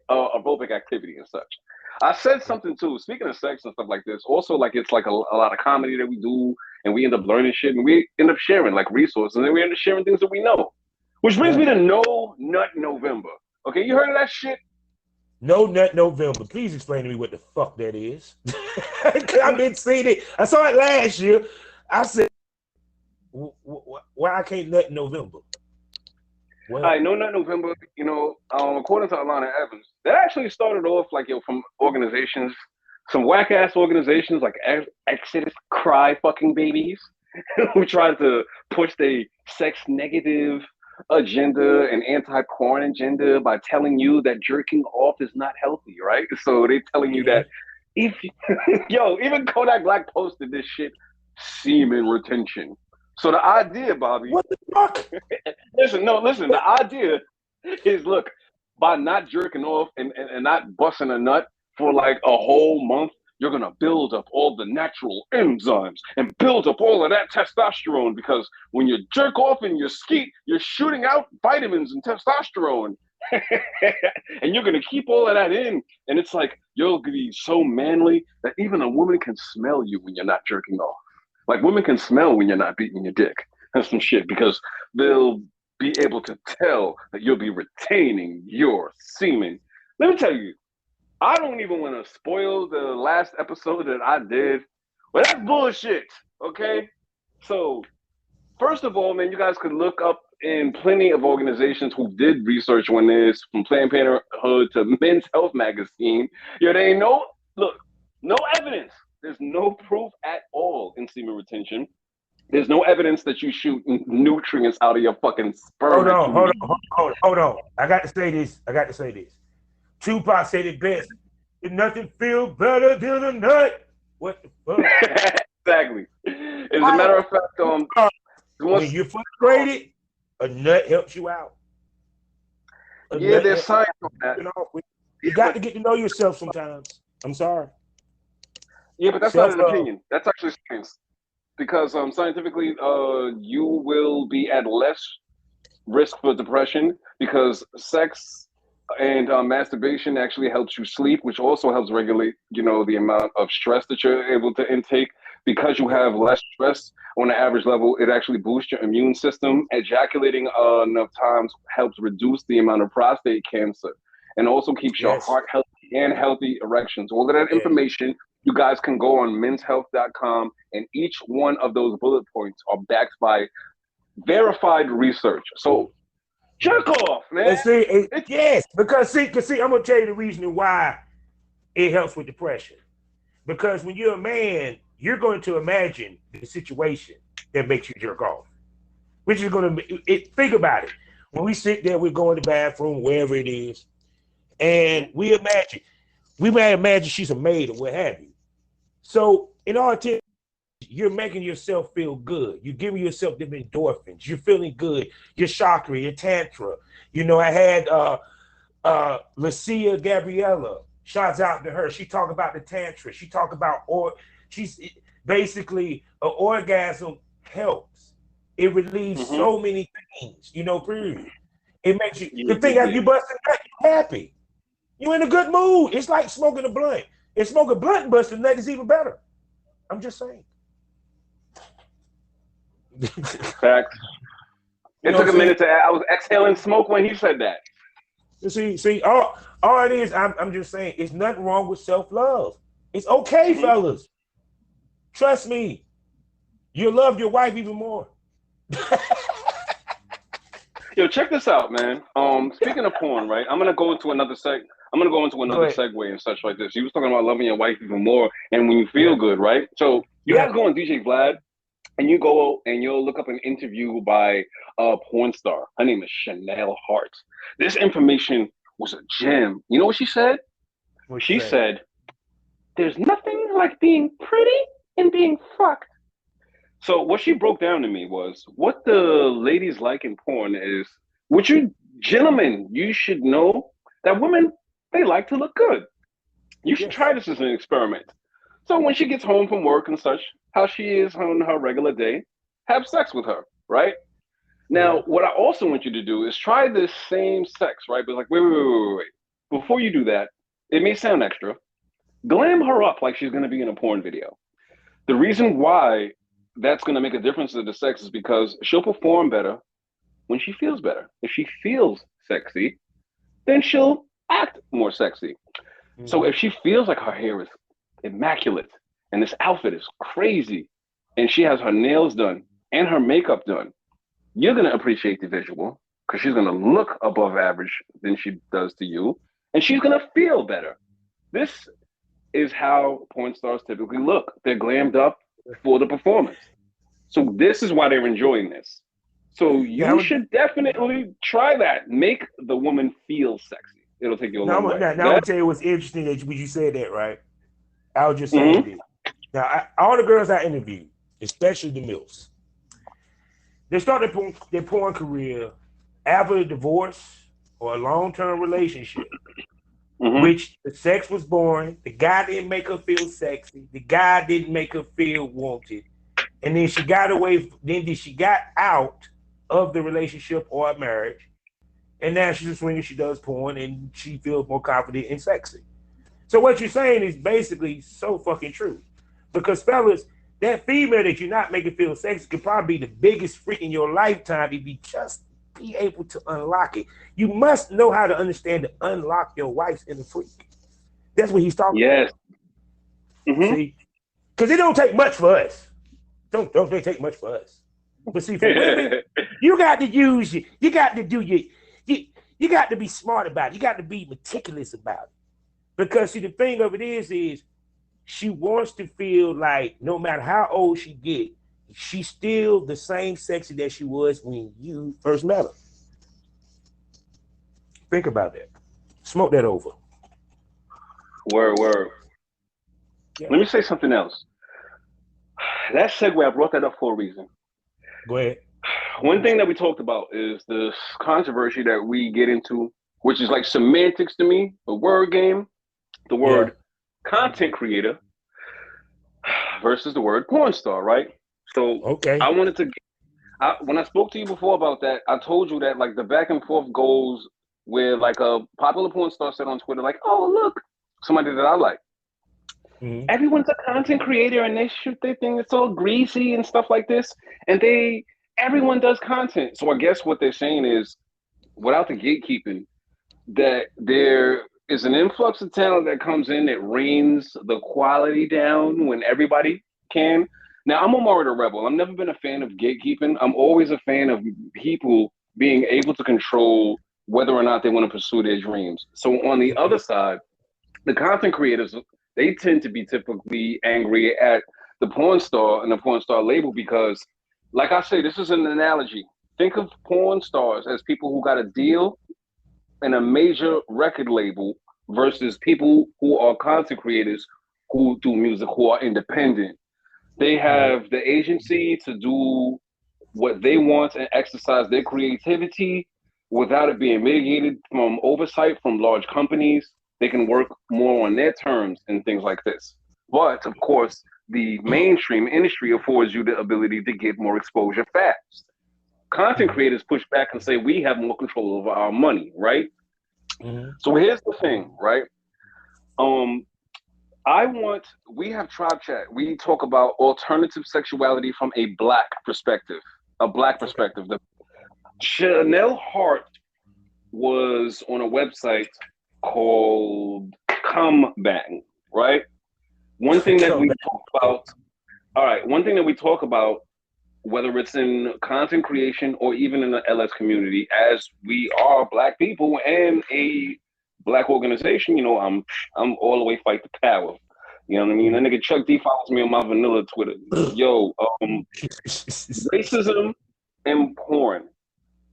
Speaker 3: aerobic activity and such. I said something too. Speaking of sex and stuff like this, also like it's like a lot of comedy that we do, and we end up learning shit, and we end up sharing like resources, and then we end up sharing things that we know. Which brings me to No Nut November. Okay, you heard of that shit?
Speaker 2: No Nut November. Please explain to me what the fuck that is. I've been seeing it. I saw it last year. I said, why I can't nut in November?
Speaker 3: Well, all right, No Nut November, you know, according to Alana Evans, that actually started off like, yo, from organizations, some whack-ass organizations like Exodus Cry Fucking Babies, who tried to push their sex-negative agenda and anti-porn agenda by telling you that jerking off is not healthy, right? So they telling you that if yo, even Kodak Black posted this shit, semen retention. So the idea, Bobby,
Speaker 2: what the fuck?
Speaker 3: listen, the idea is, look, by not jerking off and not busting a nut for like a whole month, you're going to build up all the natural enzymes and build up all of that testosterone, because when you jerk off and you skeet, you're shooting out vitamins and testosterone. And you're going to keep all of that in. And it's like, you'll be so manly that even a woman can smell you when you're not jerking off. Like, women can smell when you're not beating your dick. That's some shit, because they'll be able to tell that you'll be retaining your semen. Let me tell you, I don't even want to spoil the last episode that I did, but that's bullshit, okay? So, first of all, man, you guys could look up in plenty of organizations who did research on this, from Planned Parenthood to Men's Health Magazine. Yo, there ain't no evidence. There's no proof at all in semen retention. There's no evidence that you shoot nutrients out of your fucking sperm.
Speaker 2: Hold on. I got to say this. Tupac said it best. Nothing feels better than a nut. What the fuck?
Speaker 3: Exactly. As a matter of fact,
Speaker 2: when you're frustrated, a nut helps you out.
Speaker 3: There's science on that.
Speaker 2: You got to get to know yourself sometimes. I'm sorry.
Speaker 3: Yeah, but that's not an opinion. That's actually science. Because scientifically, you will be at less risk for depression, because sex and masturbation actually helps you sleep, which also helps regulate, the amount of stress that you're able to intake. Because you have less stress on an average level, it actually boosts your immune system. Ejaculating enough times helps reduce the amount of prostate cancer, and also keeps your heart healthy and healthy erections. All of that information, you guys can go on menshealth.com, and each one of those bullet points are backed by verified research. So jerk off, man.
Speaker 2: Because I'm gonna tell you the reason why it helps with depression. Because when you're a man, you're going to imagine the situation that makes you jerk off, which is going to think about it. When we sit there, we're going to the bathroom, wherever it is, and we may imagine she's a maid or what have you. So in order to, you're making yourself feel good. You're giving yourself them endorphins. You're feeling good. Your chakra, your tantra. I had Lucia Gabriella. Shouts out to her. She talked about the tantra. She talked about, she's basically an orgasm helps. It relieves so many things, period. It makes you, the thing after you bust a nut, you're happy. You're in a good mood. It's like smoking a blunt. And smoking a blunt and busting a nut is even better. I'm just saying.
Speaker 3: Facts. It took a minute to add. I was exhaling smoke when he said that.
Speaker 2: See, all it is, I'm just saying, it's nothing wrong with self-love. It's okay, fellas. Trust me. You'll love your wife even more.
Speaker 3: Yo, check this out, man. Speaking of porn, right? I'm gonna go into another segue and such like this. You was talking about loving your wife even more, and when you feel good, right? So you guys go on DJ Vlad, and you go and you'll look up an interview by a porn star. Her name is Chanel Hart. This information was a gem. You know what she said? She said, "There's nothing like being pretty and being fucked." So what she broke down to me was what the ladies like in porn is, what you gentlemen, you should know that women, they like to look good. You should try this as an experiment. So when she gets home from work and such, how she is on her regular day, have sex with her, right? Now, what I also want you to do is try this same sex, right? But like, wait. Before you do that, it may sound extra. Glam her up like she's going to be in a porn video. The reason why that's going to make a difference to the sex is because she'll perform better when she feels better. If she feels sexy, then she'll act more sexy. So if she feels like her hair is immaculate and this outfit is crazy and she has her nails done and her makeup done, you're going to appreciate the visual because she's going to look above average than she does to you, and she's going to feel better. This is how porn stars typically look. They're glammed up for the performance. So this is why they're enjoying this. So you should definitely try that. Make the woman feel sexy. It'll take you a long way.
Speaker 2: Now I'm going to tell you what's interesting that you said that, right? I was just saying this. Now, all the girls I interviewed, especially the MILFs, they started their porn career after a divorce or a long-term relationship, which the sex was boring, the guy didn't make her feel sexy, the guy didn't make her feel wanted, and then she got out of the relationship or marriage, and now she's a swinger, she does porn, and she feels more confident and sexy. So what you're saying is basically so fucking true. Because fellas, that female that you're not making feel sexy could probably be the biggest freak in your lifetime if you just be able to unlock it. You must know how to understand to unlock your wife's inner freak. That's what he's talking about. See? Because it don't take much for us. Don't they take much for us. But see, for women, you got to use it. You got to do you got to be smart about it. You got to be meticulous about it. Because see, the thing of it is she wants to feel like no matter how old she get, she's still the same sexy that she was when you first met her. Think about that. Smoke that over.
Speaker 3: Word. Yeah. Let me say something else. That segue, I brought that up for a reason.
Speaker 2: Go ahead.
Speaker 3: One thing that we talked about is this controversy that we get into, which is like semantics to me, a word game, the word content creator versus the word porn star, right? So I wanted to, when I spoke to you before about that, I told you that like the back and forth goes where like a popular porn star said on Twitter, like, oh, look, somebody that I like. Everyone's a content creator and they shoot their thing. It's all greasy and stuff like this. And everyone does content. So I guess what they're saying is without the gatekeeping, that there is an influx of talent that comes in that rains the quality down when everybody can. Now, I'm Omari The Rebel. I've never been a fan of gatekeeping. I'm always a fan of people being able to control whether or not they want to pursue their dreams. So on the other side, the content creators, they tend to be typically angry at the porn star and the porn star label because, like I say, this is an analogy. Think of porn stars as people who got a deal in a major record label versus people who are content creators who do music, who are independent. They have the agency to do what they want and exercise their creativity without it being mitigated from oversight from large companies. They can work more on their terms and things like this. But of course, the mainstream industry affords you the ability to get more exposure fast. Content creators push back and say, we have more control over our money, right? So here's the thing, right? We have TribeChat. We talk about alternative sexuality from a black perspective. The Chanel Hart was on a website called Come Bang, right? One thing that we talk about all right, one thing that we talk about, whether it's in content creation or even in the LS community, as we are Black people and a Black organization, I'm all the way fight the power. You know what I mean? That nigga Chuck D follows me on my vanilla Twitter. Yo, racism and porn.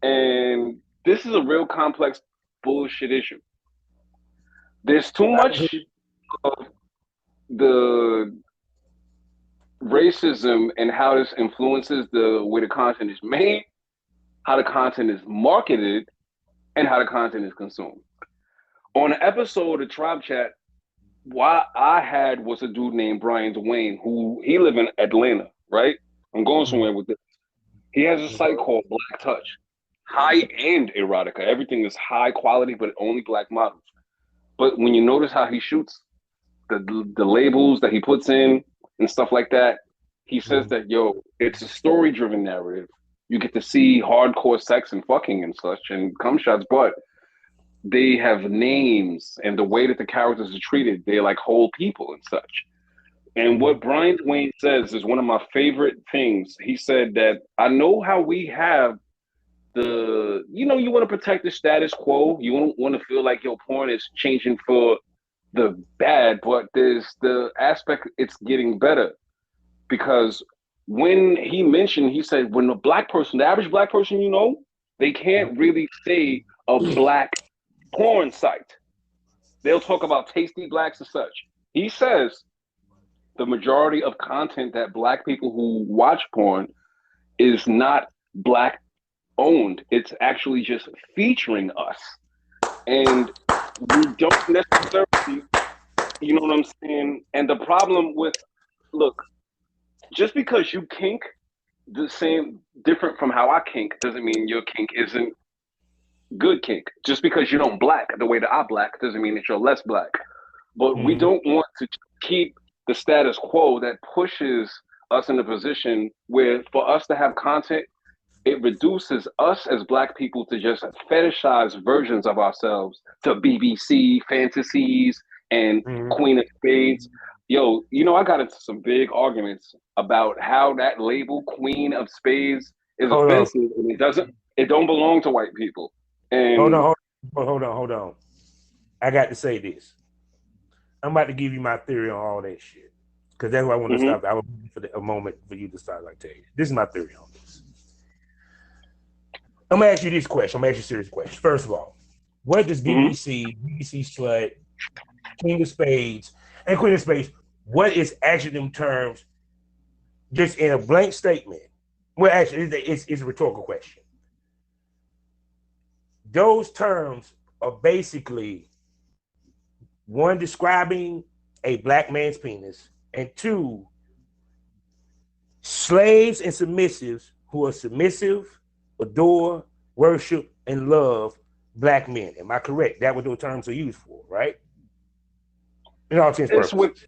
Speaker 3: And this is a real complex bullshit issue. There's too much of the racism and how this influences the way the content is made, how the content is marketed, and how the content is consumed. On an episode of Tribe Chat, what I had was a dude named Brian Dwayne, who he live in Atlanta, right? I'm going somewhere with this. He has a site called Black Touch, high-end erotica. Everything is high quality, but only Black models. But when you notice how he shoots, the labels that he puts in and stuff like that, he says that, it's a story-driven narrative. You get to see hardcore sex and fucking and such and cum shots, but they have names, and the way that the characters are treated, they're like whole people and such. And what Brian Dwayne says is one of my favorite things. He said that I know how we have you want to protect the status quo. You don't want to feel like your porn is changing for the bad, but there's the aspect it's getting better. Because when he said, when the average Black person, they can't really say a Black porn site. They'll talk about tasty Blacks and such. He says the majority of content that Black people who watch porn is not Black owned. It's actually just featuring us. And we don't necessarily, you know what I'm saying? And the problem with, look, just because you kink different from how I kink, doesn't mean your kink isn't good kink. Just because you don't Black the way that I Black doesn't mean that you're less Black. But we don't want to keep the status quo that pushes us in a position where for us to have content, it reduces us as Black people to just fetishize versions of ourselves to BBC fantasies and Queen of Spades. I got into some big arguments about how that label Queen of Spades is offensive, and it don't belong to white people. And
Speaker 2: hold on. I got to say this. I'm about to give you my theory on all that shit, because that's why I want to stop. I will for a moment for you to start. Like, tell you, this is my theory on this. I'm gonna ask you this question. I'm gonna ask you a serious question. First of all, what does BBC Slut, King of Spades, and Queen of Spades, what is actually them terms, just in a blank statement? Well, actually, it's a rhetorical question. Those terms are basically, one, describing a Black man's penis, and two, slaves and submissives who are submissive, adore, worship, and love Black men. Am I correct? That's what those terms are used for, right? In all intents and purposes.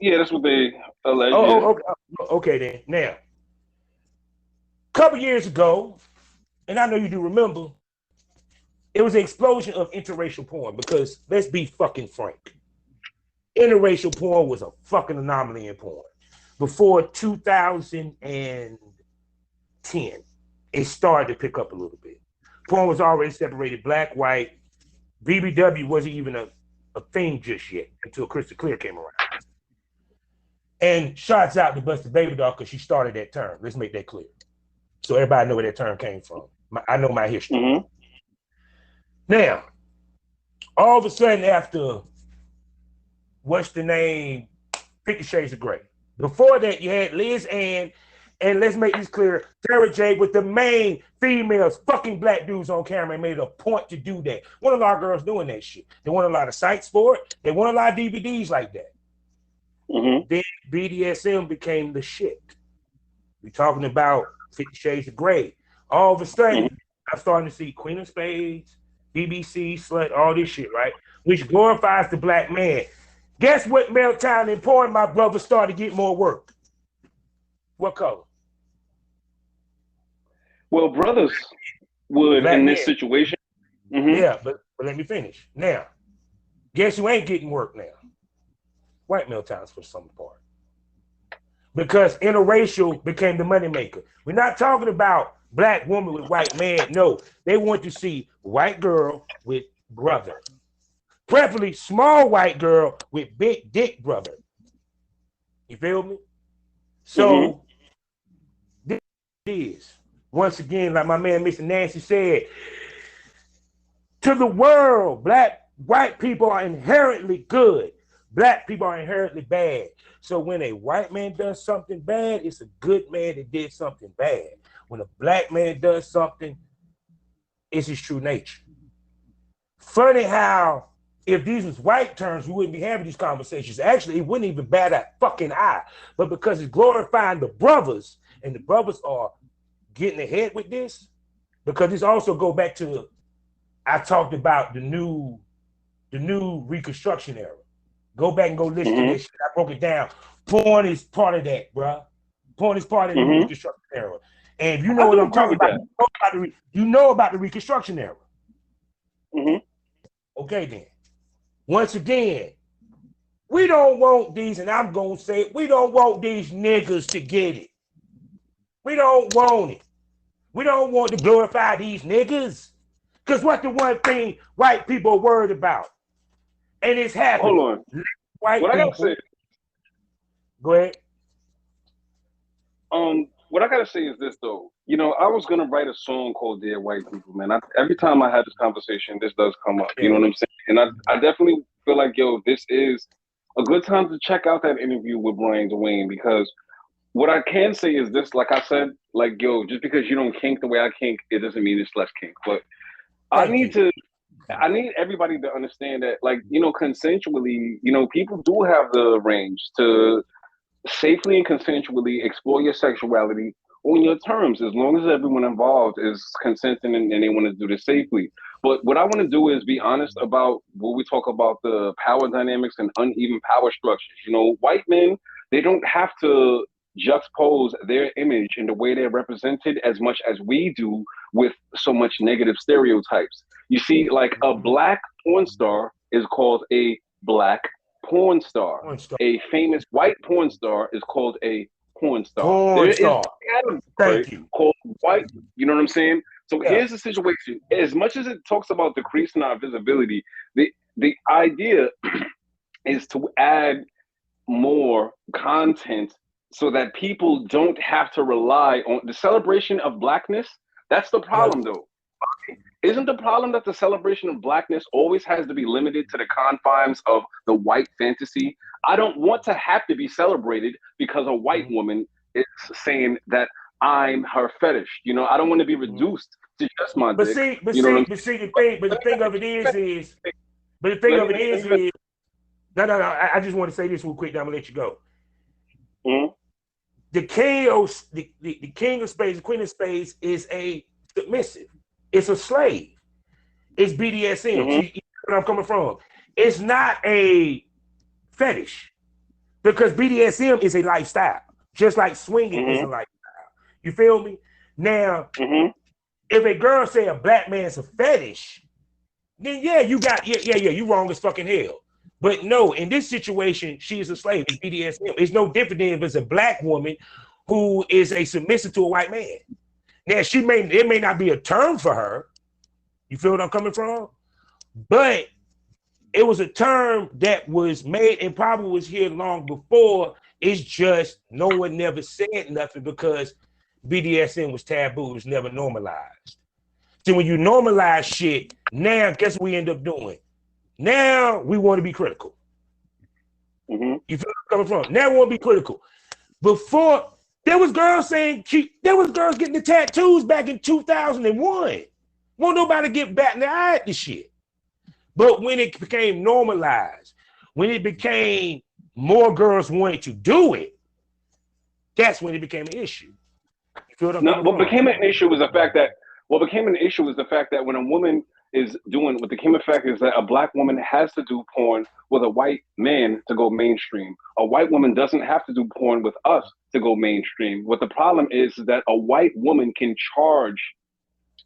Speaker 3: That's what they allege.
Speaker 2: Okay then. Now, a couple years ago, and I know you do remember, it was an explosion of interracial porn, because let's be fucking frank. Interracial porn was a fucking anomaly in porn. Before 2010, it started to pick up a little bit. Porn was already separated Black, white. BBW wasn't even a thing just yet until Crystal Clear came around. And shouts out to Busted Baby Doll, because she started that term. Let's make that clear, so everybody know where that term came from. I know my history. Now, all of a sudden, after what's the name, 50 Shades of Grey. Before that, you had Liz Ann, and let's make this clear, Sarah J with the main females fucking Black dudes on camera, and made it a point to do that. One of our girls doing that shit. They want a lot of sites for it. They want a lot of DVDs like that. Then BDSM became the shit. We're talking about 50 Shades of Grey. All of a sudden, I'm starting to see Queen of Spades, BBC, Slut, all this shit, right? Which glorifies the Black man. Guess what Meltdown and porn, my brother, started to get more work? What color?
Speaker 3: Well, brothers would, Black in this situation.
Speaker 2: Yeah, but let me finish. Now, guess who ain't getting work now? White Meltdowns for some part. because interracial became the moneymaker. We're not talking about black woman with white man. No, they want to see white girl with brother. Preferably small white girl with big dick brother. You feel me? So this is, once again, like my man Mr. Nancy said, to the world, white people are inherently good. Black people are inherently bad. So when a white man does something bad, it's a good man that did something bad. When a black man does something, it's his true nature. Funny how if these was white terms, we wouldn't be having these conversations. Actually, it wouldn't even bat a fucking eye. But because it's glorifying the brothers, and the brothers are getting ahead with this, because this also go back to, I talked about the new Reconstruction era. Go back and go listen to this shit. I broke it down. Porn is part of that, bro. Porn is part of the Reconstruction era. And you know what I'm talking about. You know about the Reconstruction era. Okay, then. Once again, we don't want these, and I'm going to say it, we don't want these niggas to get it. We don't want it. We don't want to glorify these niggas. Because what's the one thing white people are worried about? And it's happening.
Speaker 3: Hold on.
Speaker 2: White
Speaker 3: what
Speaker 2: people.
Speaker 3: I gotta say.
Speaker 2: Go ahead.
Speaker 3: What I gotta say is this though. You know, I was gonna write a song called "Dear White People," man. Every time I had this conversation, this does come up. You know what I'm saying? And I definitely feel like, yo, this is a good time to check out that interview with Brian Dwayne, because what I can say is this, like I said, like, yo, just because you don't kink the way I kink, it doesn't mean it's less kink. But I need everybody to understand that, like, you know, consensually, you know, people do have the range to safely and consensually explore your sexuality on your terms, as long as everyone involved is consenting and they want to do this safely. But what I want to do is be honest about when we talk about the power dynamics and uneven power structures. You know, white men, they don't have to juxtapose their image in the way they're represented as much as we do with so much negative stereotypes. You see, like a black porn star is called a black porn star. A famous white porn star is called a porn star. There is a category called white. You know what I'm saying? So here's the situation. As much as it talks about decreasing our visibility, the idea is to add more content so that people don't have to rely on the celebration of blackness. That's the problem, though. Isn't the problem that the celebration of blackness always has to be limited to the confines of the white fantasy? I don't want to have to be celebrated because a white woman is saying that I'm her fetish. You know, I don't want to be reduced to just my dick.
Speaker 2: But the thing of it is, no, I just want to say this real quick, then I'm gonna let you go. The king of spades, the queen of spades is a submissive. It's a slave. It's BDSM. See where I'm coming from. It's not a fetish, because BDSM is a lifestyle, just like swinging is a lifestyle. You feel me? Now, if a girl say a black man's a fetish, then you wrong as fucking hell. But no, in this situation, she is a slave. It's BDSM. It's no different than if it's a black woman who is a submissive to a white man. Now, it may not be a term for her. You feel what I'm coming from? But it was a term that was made and probably was here long before. It's just no one never said nothing because BDSM was taboo. It was never normalized. So when you normalize shit, now guess what we end up doing? Now we want to be critical. You feel where I'm coming from? Now we want to be critical. Before, there was girls saying there was girls getting the tattoos back in 2001. Won't nobody get back in the eye at this shit. But when it became normalized, when it became more girls wanting to do it, that's when it became an issue. You feel what I'm coming from?
Speaker 3: What became an issue was the fact that when a woman is doing, what became a fact is that a black woman has to do porn with a white man to go mainstream. A white woman doesn't have to do porn with us to go mainstream. What the problem is that a white woman can charge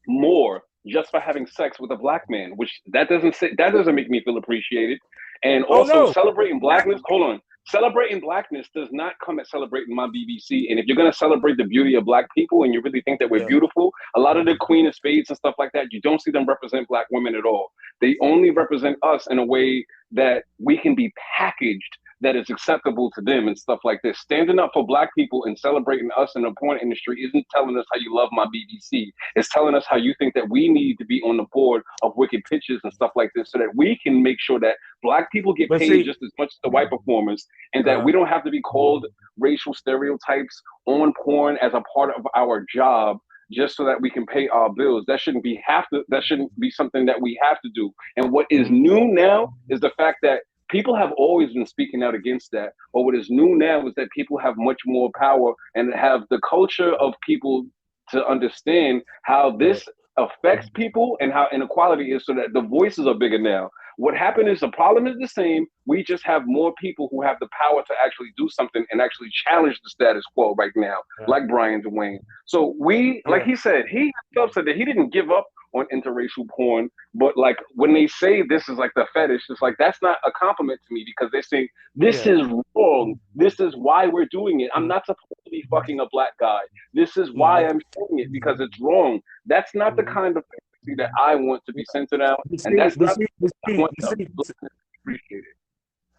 Speaker 3: more just for having sex with a black man, which that doesn't make me feel appreciated. And also celebrating blackness. Hold on. Celebrating blackness does not come at celebrating my BBC. And if you're going to celebrate the beauty of black people and you really think that we're beautiful, a lot of the Queen of Spades and stuff like that, you don't see them represent black women at all. They only represent us in a way that we can be packaged that is acceptable to them and stuff like this. Standing up for black people and celebrating us in the porn industry isn't telling us how you love my BBC. It's telling us how you think that we need to be on the board of wicked pitches and stuff like this so that we can make sure that black people get paid just as much as the white performers and that we don't have to be called racial stereotypes on porn as a part of our job just so that we can pay our bills. That shouldn't be something that we have to do. And what is new now is the fact that people have always been speaking out against that. But what is new now is that people have much more power and have the culture of people to understand how this affects people and how inequality is so that the voices are bigger now. What happened is the problem is the same. We just have more people who have the power to actually do something and actually challenge the status quo right now, like Brian Dwayne. So like he said, he himself said that he didn't give up on interracial porn, but like when they say this is like the fetish, it's like that's not a compliment to me because they're saying this is wrong. This is why we're doing it. I'm not supposed to be fucking a black guy. This is why I'm doing it because it's wrong. That's not the kind of fantasy that I want to be centered out, and that's not I want to appreciate it.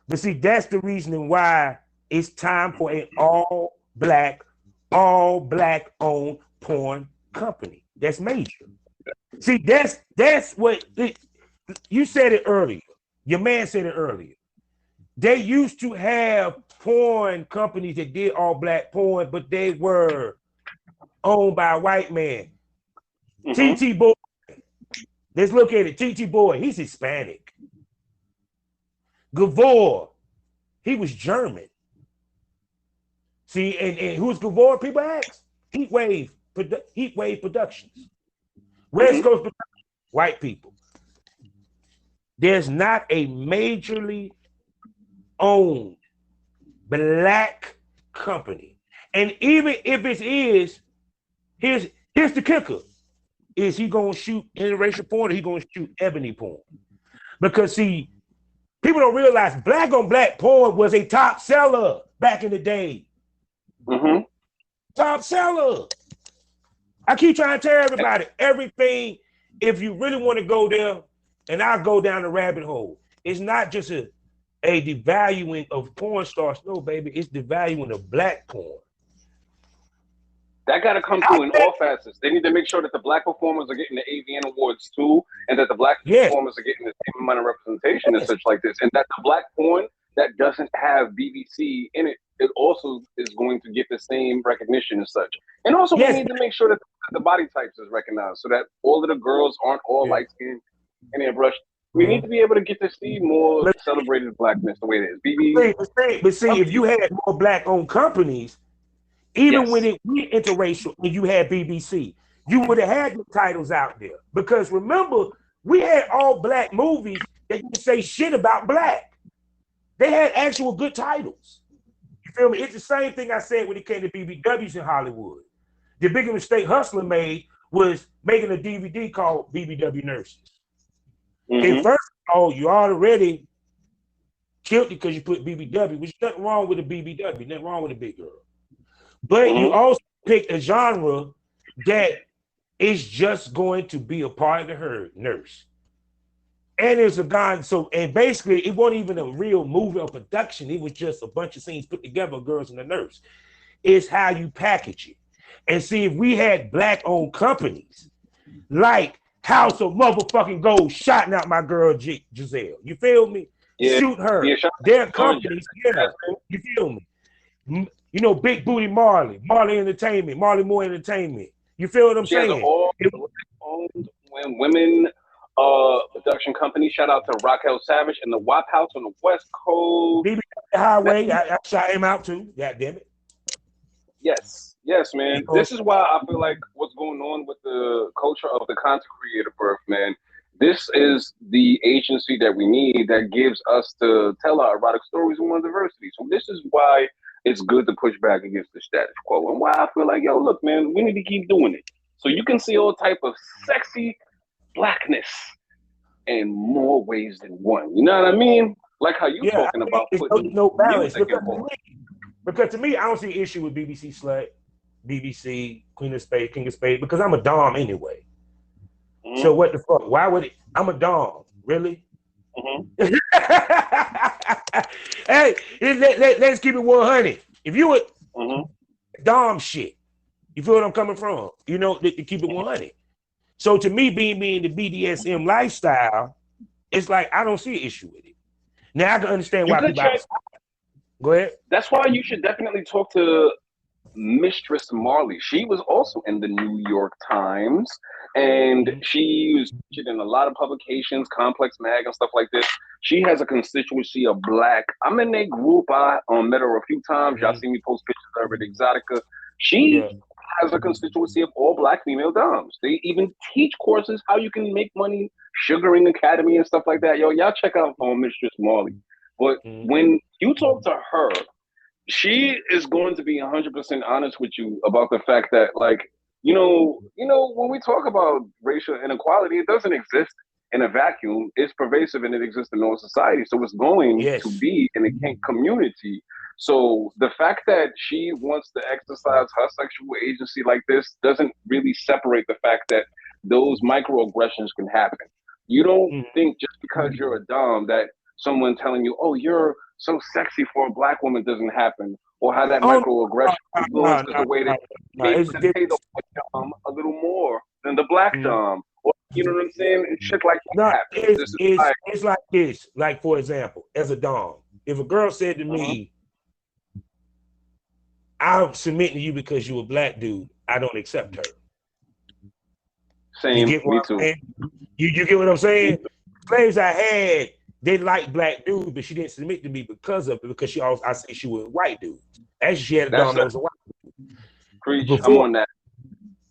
Speaker 2: But see, that's the reason why it's time for an all black owned porn company. That's major. See, that's what you said it earlier. Your man said it earlier. They used to have porn companies that did all black porn, but they were owned by a white man. TT Boy. Let's look at it. TT Boy, he's Hispanic. Gavor, he was German. See, and who's Gavor? People ask. Heatwave Productions. West Coast Productions, white people. There's not a majorly owned black company. And even if it is, here's the kicker. Is he gonna shoot interracial porn or he gonna shoot ebony porn? Because see, people don't realize black on black porn was a top seller back in the day. Top seller. I keep trying to tell everybody, everything, if you really want to go there, and I'll go down the rabbit hole, it's not just a devaluing of porn stars. No, baby, it's devaluing of black porn.
Speaker 3: That got to come through in all facets. They need to make sure that the black performers are getting the AVN awards too, and that the black performers are getting the same amount of representation and such like this, and that the black porn that doesn't have BBC in it, it also is going to get the same recognition and such. And also we need to make sure that the body types is recognized so that all of the girls aren't all light-skinned and airbrushed. We need to be able to get to see more celebrated blackness the way it is.
Speaker 2: But see, if you had more black-owned companies, even when it went interracial and you had BBC, you would have had the titles out there. Because remember, we had all black movies that you say shit about black. They had actual good titles. You feel me? It's the same thing I said when it came to BBWs in Hollywood. The biggest mistake Hustler made was making a DVD called BBW Nurses. And first of all, you already killed it because you put BBW, which is nothing wrong with a BBW, nothing wrong with a big girl. But you also picked a genre that is just going to be a part of the herd, nurse. And there's a guy, and basically it wasn't even a real movie or production. It was just a bunch of scenes put together, girls and the nurse. It's how you package it. And see, if we had black-owned companies like House of Motherfucking Gold shouting out my girl Giselle, you feel me? Shoot her. Their companies, you feel me? You know, Big Booty Marley Entertainment, Marley Moore Entertainment. You feel what I'm saying?
Speaker 3: All-owned women production company. Shout out to Raquel Savage and the WAP House on the West Coast.
Speaker 2: BB Highway, I shot him out too. God damn it.
Speaker 3: Yes, man. This is why I feel like what's going on with the culture of the content creator birth, man. This is the agency that we need that gives us to tell our erotic stories and more diversity. So this is why it's good to push back against the status quo and why I feel like, yo, look, man, we need to keep doing it. So you can see all type of sexy blackness in more ways than one. You know what I mean? Like how you talking about
Speaker 2: it's
Speaker 3: putting
Speaker 2: no balance.
Speaker 3: music involved.
Speaker 2: Because to me, I don't see an issue with BBC Slut, BBC, Queen of Spades, King of Spades, because I'm a Dom anyway.
Speaker 3: Mm-hmm.
Speaker 2: So what the fuck? Why would it? I'm a Dom, really?
Speaker 3: Mm-hmm.
Speaker 2: Hey, let's keep it 100. If you would Dom shit, you feel what I'm coming from? You know, to keep it 100. So to me, being the BDSM lifestyle, it's like I don't see an issue with it. Now I can understand why people. Go ahead.
Speaker 3: That's why you should definitely talk to Mistress Marley. She was also in the New York Times, and she was featured in a lot of publications, Complex Mag and stuff like this. She has a constituency of Black. I'm in a group. I met her a few times. Y'all see me post pictures of her at Exotica. She has a constituency of all Black female doms. They even teach courses how you can make money, Sugaring Academy and stuff like that. Yo, y'all check out Mistress Marley. But when you talk to her, she is going to be 100% honest with you about the fact that, like, you know, when we talk about racial inequality, it doesn't exist in a vacuum. It's pervasive and it exists in all society. So it's going to be in a kink community. So the fact that she wants to exercise her sexual agency like this doesn't really separate the fact that those microaggressions can happen. You don't think just because you're a dom that someone telling you, "Oh, you're so sexy for a Black woman," doesn't happen, or how that microaggression influences the way that they pay the white dom a little more than the Black dom, or you know what I'm saying? And shit like that happens.
Speaker 2: It's like this. Like, for example, as a dom, if a girl said to me, "I'm submitting to you because you're a Black dude," I don't accept her.
Speaker 3: Same, me too.
Speaker 2: You get what I'm saying? Slaves I had, they liked Black dudes, but she didn't submit to me because of it, because I say she was a white dude. Actually, she had a dom that was a white dude.
Speaker 3: Preach, I'm on that.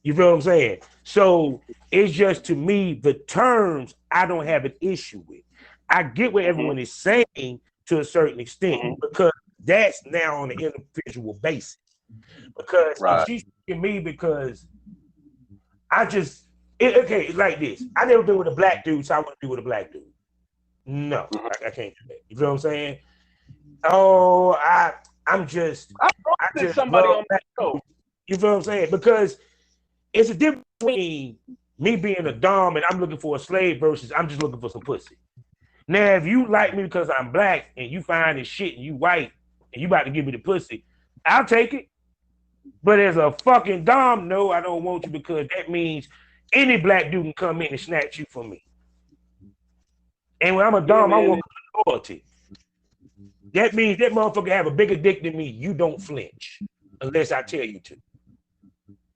Speaker 2: You feel what I'm saying? So it's just, to me, the terms I don't have an issue with. I get what everyone is saying to a certain extent, because that's now on an individual basis. Because if she's speaking me because it's like this. I never been with a Black dude, so I want to be with a Black dude. No, I can't do that. You feel what I'm saying? Oh, I just somebody on that show. You feel what I'm saying? Because it's a difference between me being a dom and I'm looking for a slave versus I'm just looking for some pussy. Now, if you like me because I'm Black and you fine as shit and you white and you about to give me the pussy, I'll take it. But as a fucking dom, no, I don't want you, because that means any Black dude can come in and snatch you from me. And when I'm a dom, I want loyalty. That means that motherfucker have a bigger dick than me. You don't flinch unless I tell you to.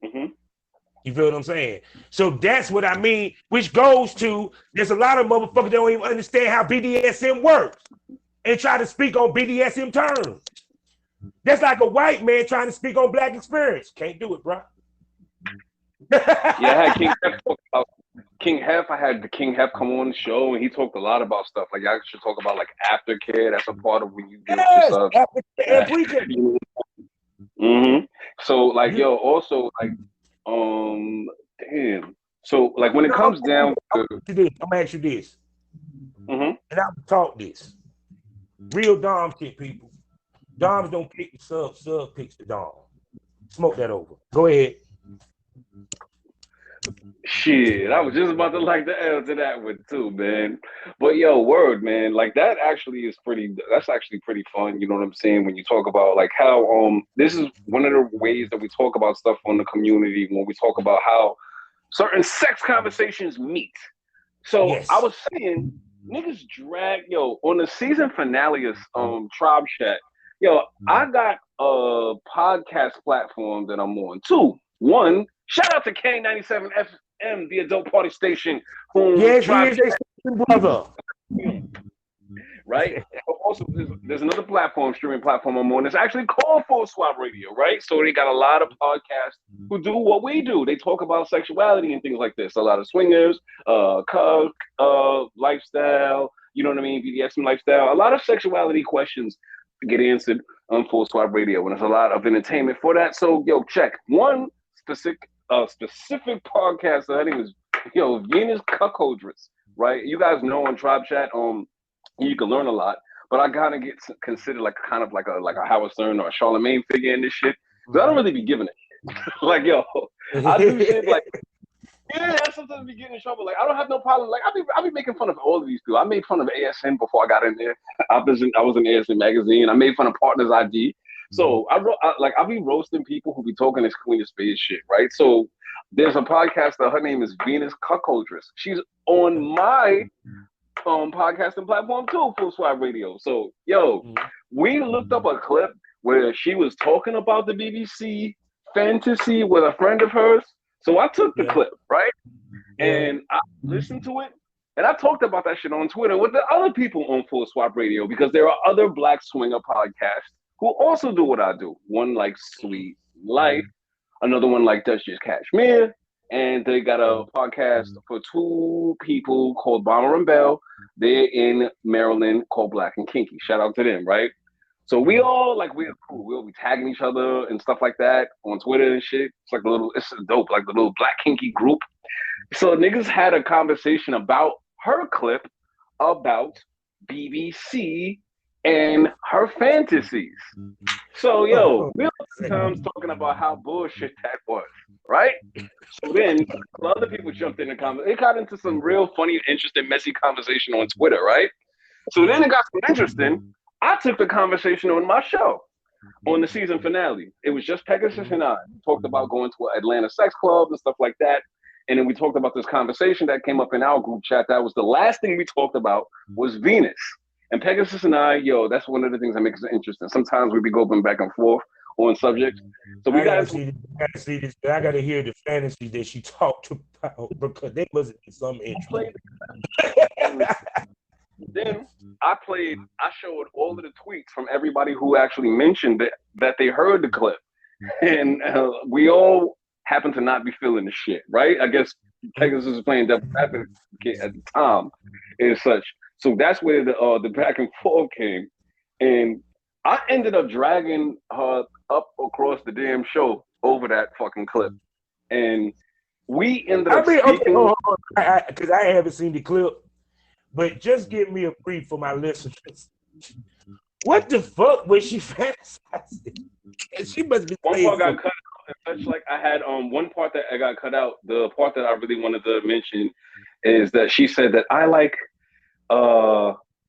Speaker 2: You feel what I'm saying? So that's what I mean, which goes to, there's a lot of motherfuckers that don't even understand how BDSM works and try to speak on BDSM terms. That's like a white man trying to speak on Black experience. Can't do it, bro.
Speaker 3: I had King Hef. I had the King Hef come on the show, and he talked a lot about stuff. Like, y'all should talk about like aftercare. That's a part of when you give yourself. So like, also like, damn. So like, when it comes down to,
Speaker 2: I'm gonna ask you this, and I'll talk this. Real dom shit, people. Doms don't pick the sub picks the dom. Smoke that over. Go ahead.
Speaker 3: Shit, I was just about to like the L to that one too, man. But yo, word, man, like that's actually pretty fun. You know what I'm saying? When you talk about like how this is one of the ways that we talk about stuff on the community, when we talk about how certain sex conversations meet. So I was saying, niggas drag on the season finale of TribeChat. I got a podcast platform that I'm on. 2, 1. Shout out to K97 FM, the adult party station.
Speaker 2: Brother.
Speaker 3: Right? Also, there's another streaming platform I'm on. It's actually called Full Swap Radio, right? So they got a lot of podcasts who do what we do. They talk about sexuality and things like this. A lot of swingers, cuck, lifestyle, you know what I mean? BDSM lifestyle. A lot of sexuality questions to get answered on Full Swap Radio. And there's a lot of entertainment for that. So, check one specific podcast. I think it was Venus Cuckoldress, right? You guys know on TribeChat, you can learn a lot. but I gotta get considered like kind of like a Howard Stern or a Charlemagne figure in this shit. Cause I don't really be giving a shit. Like, yo, I do shit like, yeah, I sometimes be getting in trouble. Like, I don't have no problem. Like, I be making fun of all of these people. I made fun of ASN before I got in there. I was in ASN magazine. I made fun of Partners ID. So I be roasting people who be talking this Queen of Spades shit, right? So there's a podcaster. Her name is Venus Cuckoldress. She's on my podcasting platform too, Full Swap Radio. So we looked up a clip where she was talking about the BBC fantasy with a friend of hers. So I took the clip, right? And I listened to it. And I talked about that shit on Twitter with the other people on Full Swap Radio because there are other Black swinger podcasts who also do what I do. One like Sweet Life, another one like Duchess Cashmere, and they got a podcast for two people called Bomber and Bell. They're in Maryland called Black and Kinky. Shout out to them, right? So we're cool. We'll be tagging each other and stuff like that on Twitter and shit. It's dope, like the little Black Kinky group. So niggas had a conversation about her clip about BBC and her fantasies. So we were sometimes talking about how bullshit that was, right? So then other people jumped in the comment. It got into some real funny, interesting, messy conversation on Twitter, right? So then it got some interesting. I took the conversation on my show on the season finale. It was just Pegasus and I. We talked about going to an Atlanta sex club and stuff like that. And then we talked about this conversation that came up in our group chat. That was the last thing we talked about was Venus. And Pegasus and I, that's one of the things that makes it interesting. Sometimes we be going back and forth on subjects. So we got
Speaker 2: to see this. I got to hear the fantasy that she talked about because they must be some interesting.
Speaker 3: Then I showed all of the tweets from everybody who actually mentioned that they heard the clip. And we all happen to not be feeling the shit, right? I guess Pegasus was playing devil's advocate at the time and such. So that's where the back and forth came. And I ended up dragging her up across the damn show over that fucking clip. And we ended up
Speaker 2: because I haven't seen the clip. But just give me a brief for my listeners. What the fuck was she fantasizing? She must be
Speaker 3: one part got cut out and such. Like I had one part that I got cut out. The part that I really wanted to mention is that she said that I like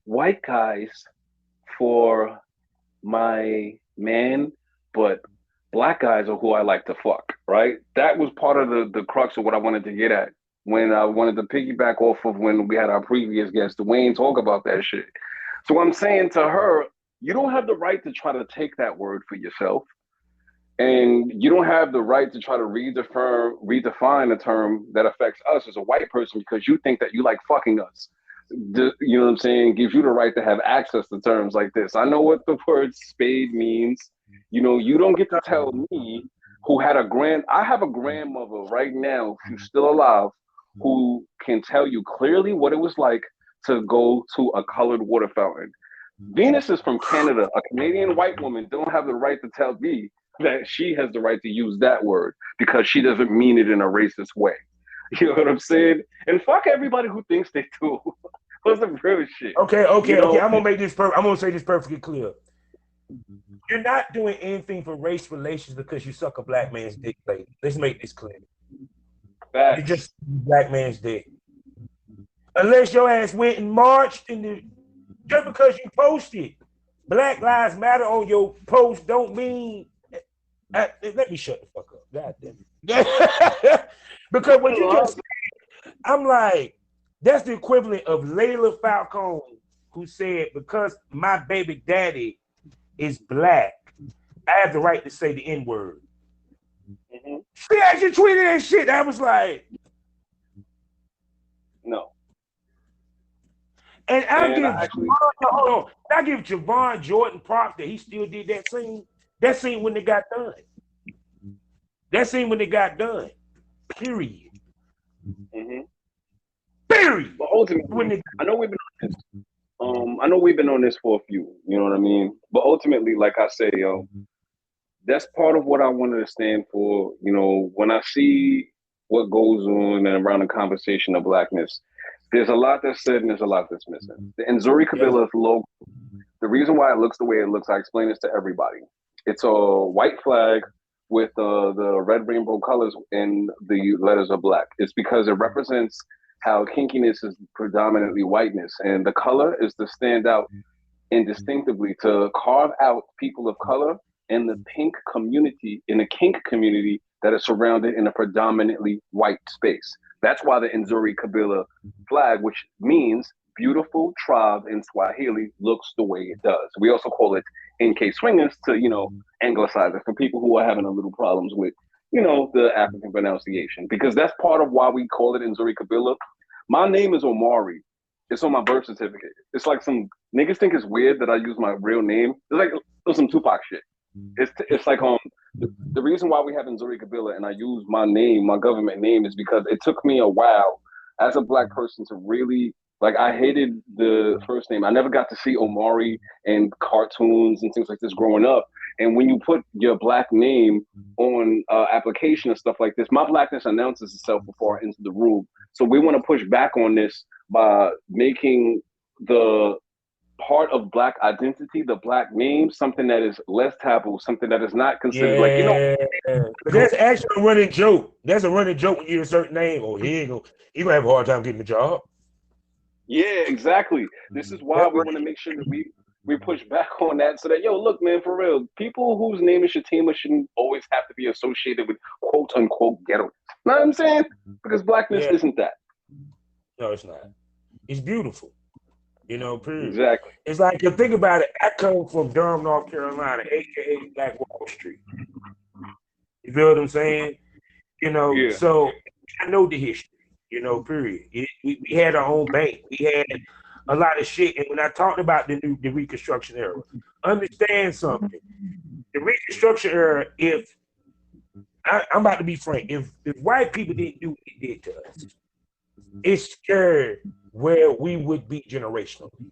Speaker 3: white guys for my man, but black guys are who I like to fuck. Right? That was part of the crux of what I wanted to get at. When I wanted to piggyback off of when we had our previous guest, Dwayne, talk about that shit. So I'm saying to her, you don't have the right to try to take that word for yourself. And you don't have the right to try to redefine a term that affects us as a white person because you think that you like fucking us. You know what I'm saying? Gives you the right to have access to terms like this. I know what the word spade means. You don't get to tell me I have a grandmother right now who's still alive who can tell you clearly what it was like to go to a colored water fountain. Venus is from Canada. A Canadian white woman don't have the right to tell me that she has the right to use that word because she doesn't mean it in a racist way. You know what I'm saying? And fuck everybody who thinks they do. What's the real shit?
Speaker 2: Okay. I'm gonna say this perfectly clear. You're not doing anything for race relations because you suck a black man's dick, lady. Let's make this clear.
Speaker 3: Facts.
Speaker 2: You just black man's dick. Unless your ass went and marched just because you posted Black Lives Matter on your post don't mean let me shut the fuck up. God damn it. Because what you just said, I'm like, that's the equivalent of Layla Falcone, who said, because my baby daddy is black, I have the right to say the N-word. Mm-hmm. She actually tweeted that shit. I was like,
Speaker 3: no.
Speaker 2: And I give Javon Jordan props that he still did that scene. That scene when it got done. Period.
Speaker 3: Mm-hmm.
Speaker 2: Period.
Speaker 3: But ultimately, I know we've been on this. I know we've been on this for a few. You know what I mean? But ultimately, like I say, that's part of what I wanted to stand for. When I see what goes on and around the conversation of blackness, there's a lot that's said and there's a lot that's missing. And Zuri Kabila's logo, The reason why it looks the way it looks, I explain this to everybody. It's a white flag with the red rainbow colors and the letters are black. It's because it represents how kinkiness is predominantly whiteness, and the color is to stand out and distinctively to carve out people of color in the kink community that is surrounded in a predominantly white space. That's why the Nzuri Kabila flag, which means beautiful tribe in Swahili, looks the way it does. We also call it NK Swingers to, anglicize it for people who are having a little problems with, the African pronunciation, because that's part of why we call it Nzuri Kabila. My name is Omari. It's on my birth certificate. It's like some niggas think it's weird that I use my real name. It's like some Tupac shit. It's like the reason why we have Nzuri Kabila and I use my name, my government name, is because it took me a while as a black person to really, like, I hated the first name. I never got to see Omari in cartoons and things like this growing up. And when you put your black name on application and stuff like this, my blackness announces itself before I enter the room. So we want to push back on this by making the part of black identity, the black name, something that is less taboo, something that is not considered
Speaker 2: But that's actually a running joke. That's a running joke when you hear a certain name. Oh, you're gonna have a hard time getting the job.
Speaker 3: Yeah, exactly. This is why we want to make sure that we push back on that, so that, look, man, for real, people whose name is Shatima shouldn't always have to be associated with quote unquote ghetto. Know what I'm saying? Because blackness isn't that.
Speaker 2: No, it's not. It's beautiful. Period.
Speaker 3: Exactly.
Speaker 2: It's like, you think about it, I come from Durham, North Carolina, aka Black Wall Street. You feel what I'm saying? So I know the history, period. We had our own bank. We had a lot of shit. And when I talked about the Reconstruction era, understand something. The Reconstruction era, I'm about to be frank, if white people didn't do what they did to us, it's scared where we would be generationally.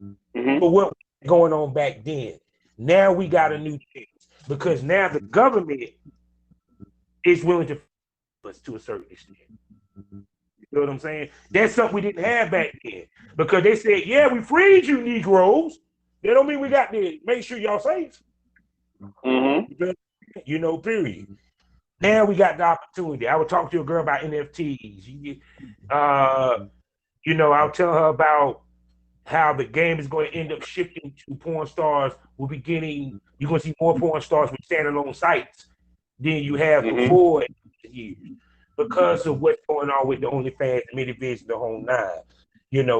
Speaker 3: Mm-hmm.
Speaker 2: But what was going on back then, now we got a new thing, because now the government is willing to us to a certain extent. You know what I'm saying? That's something we didn't have back then, because they said, yeah, we freed you Negroes. That don't mean we got to make sure y'all safe.
Speaker 3: Mm-hmm.
Speaker 2: Period. Now we got the opportunity. I would talk to a girl about NFTs. I'll tell her about how the game is going to end up shifting to porn stars. You're going to see more porn stars with standalone sites than you have before years, because of what's going on with the OnlyFans, the MediVids, the whole nine,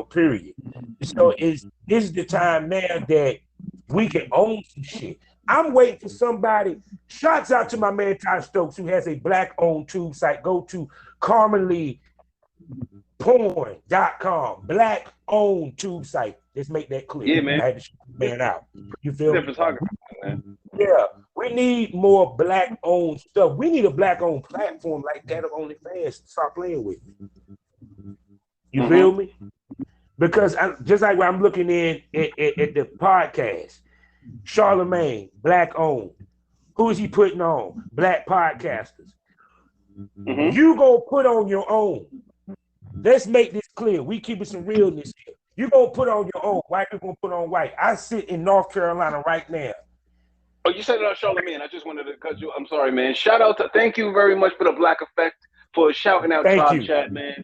Speaker 2: period. So this is the time now that we can own some shit. I'm waiting for somebody. Shouts out to my man Ty Stokes, who has a black-owned tube site. Go to CarmenlyPorn.com. Black-owned tube site. Let's make that clear.
Speaker 3: Yeah, man.
Speaker 2: I had to shout the man out. You feel me?
Speaker 3: Man.
Speaker 2: Yeah. We need more black-owned stuff. We need a black-owned platform like that of OnlyFans to start playing with. You feel me? Because just like when I'm looking at the podcast, Charlemagne, black-owned. Who is he putting on? Black podcasters. You gonna put on your own. Let's make this clear. We keeping some realness here. You gonna put on your own. White people gonna put on white. I sit in North Carolina right now.
Speaker 3: Oh, you said it on Charlemagne. I just wanted to cut you. I'm sorry, man. Thank you very much for the Black Effect for shouting out TribeChat, man.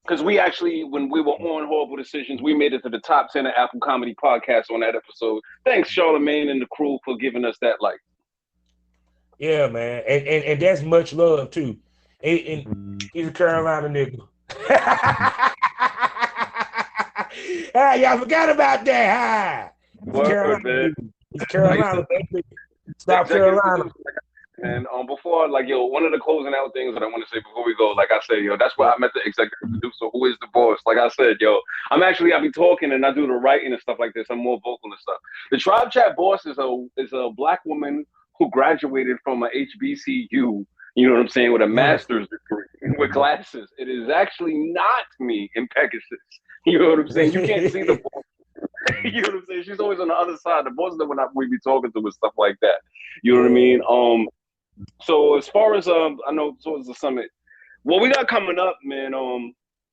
Speaker 3: Because we actually, when we were on Horrible Decisions, we made it to the top 10 of Apple Comedy Podcasts on that episode. Thanks, Charlemagne and the crew, for giving us that light.
Speaker 2: Yeah, man. And that's much love, too. And he's a Carolina nigga. Y'all forgot about that. It's Carolina, baby. South Carolina.
Speaker 3: And before, one of the closing out things that I want to say before we go, like I said, that's why I met the executive producer, who is the boss. Like I said, I be talking and I do the writing and stuff like this. I'm more vocal and stuff. The TribeChat boss is a black woman who graduated from a HBCU, you know what I'm saying, with a master's degree, with glasses. It is actually not me in Pegasus. You know what I'm saying? You can't see the boss. You know what I'm saying? She's always on the other side. The boss that we be talking to and stuff like that. You know what I mean? So as far as I know, towards the summit, what we got coming up, man.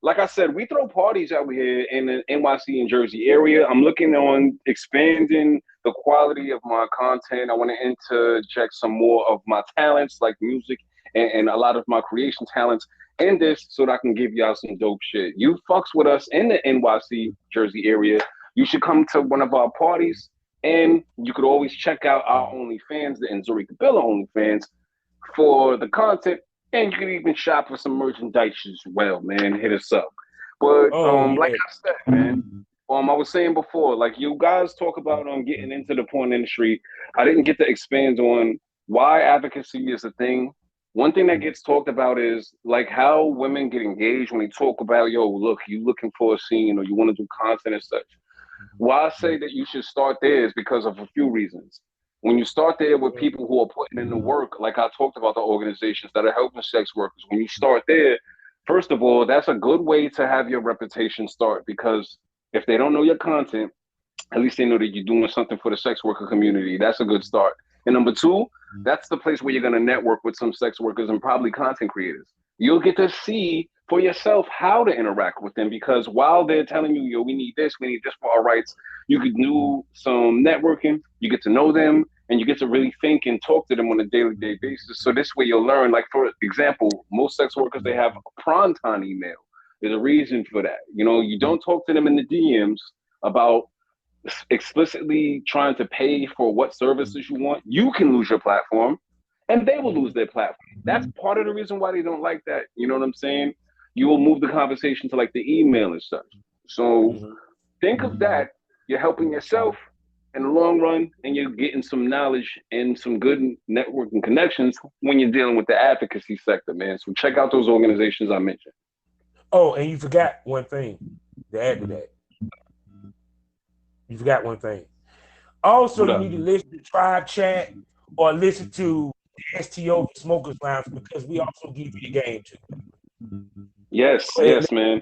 Speaker 3: like I said, we throw parties out here in the NYC and Jersey area. I'm looking on expanding the quality of my content. I want to interject some more of my talents, like music and a lot of my creation talents in this, so that I can give y'all some dope shit. You fucks with us in the NYC, Jersey area, you should come to one of our parties, and you could always check out our OnlyFans, the Omari The Rebel OnlyFans, for the content. And you can even shop for some merchandise as well, man. Hit us up. But like I said, man, I was saying before, like you guys talk about getting into the porn industry. I didn't get to expand on why advocacy is a thing. One thing that gets talked about is like how women get engaged when they talk about, yo, look, you looking for a scene or you want to do content and such. Why I say that you should start there is because of a few reasons. When you start there with people who are putting in the work, like I talked about the organizations that are helping sex workers, when you start there, first of all, that's a good way to have your reputation start, because if they don't know your content, at least they know that you're doing something for the sex worker community. That's a good start. And number two, that's the place where you're going to network with some sex workers and probably content creators. You'll get to see for yourself how to interact with them, because while they're telling you, yo, we need this for our rights, you could do some networking, you get to know them, and you get to really think and talk to them on a daily basis. So this way you'll learn, like for example, most sex workers, they have a Pronton email. There's a reason for that. You know, you don't talk to them in the DMs about explicitly trying to pay for what services you want. You can lose your platform and they will lose their platform. That's part of the reason why they don't like that. You know what I'm saying? You will move the conversation to like the email and such. So think of that. You're helping yourself in the long run, and you're getting some knowledge and some good networking connections when you're dealing with the advocacy sector, man. So check out those organizations I mentioned.
Speaker 2: Oh, and you forgot one thing to add to that. You forgot one thing. Also, you need to listen to TribeChat or listen to the STO Smokers Lounge, because we also give you the game too.
Speaker 3: Yes, yes, man.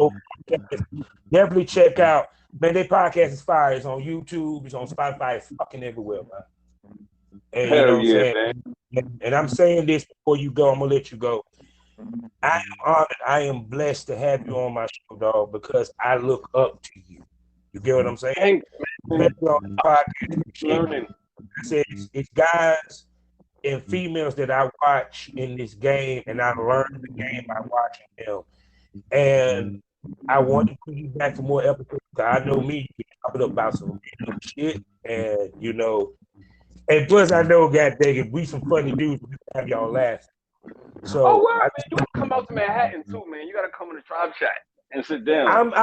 Speaker 2: Definitely check out. Man, their podcast is fire. It's on YouTube. It's on Spotify. It's fucking everywhere, man. And
Speaker 3: hell,
Speaker 2: you know what
Speaker 3: yeah,
Speaker 2: I'm saying? Man. And I'm saying this before you go. I'm gonna let you go. I am honored. I am blessed to have you on my show, dog, because I look up to you. You get what I'm saying?
Speaker 3: Thanks, man.
Speaker 2: Learning. I said it's guys and females that I watch in this game, and I learned the game by watching them. And I want to bring you back for more episodes. I know me, you can talk about some real shit, and you know, and plus I know, god dang it, we some funny dudes. We have y'all laughing. So
Speaker 3: you gotta come out to Manhattan too, man. You gotta come in the TribeChat and sit down.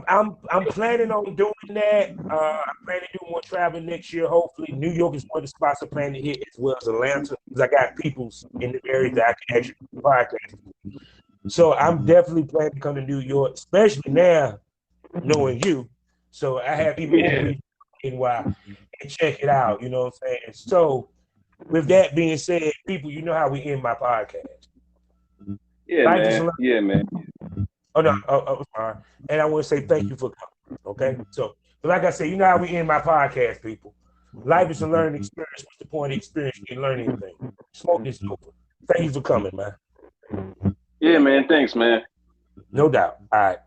Speaker 2: I'm planning on doing that. I'm planning to do more traveling next year. Hopefully, New York is one of the spots I'm planning to hit, as well as Atlanta, because I got people in the area that I can actually podcast. So I'm definitely planning to come to New York, especially now knowing you. So I have even more reason and check it out. You know what I'm saying? So with that being said, people, you know how we end my podcast.
Speaker 3: Yeah, man. Yeah, man.
Speaker 2: Oh no, sorry. And I want to say thank you for coming. Okay, so like I said, you know how we end my podcast, people. Life is a learning experience. What's the point of experience? You can learn anything. Smoke is over. Thank you for coming, man.
Speaker 3: Yeah, man. Thanks, man.
Speaker 2: No doubt. All right.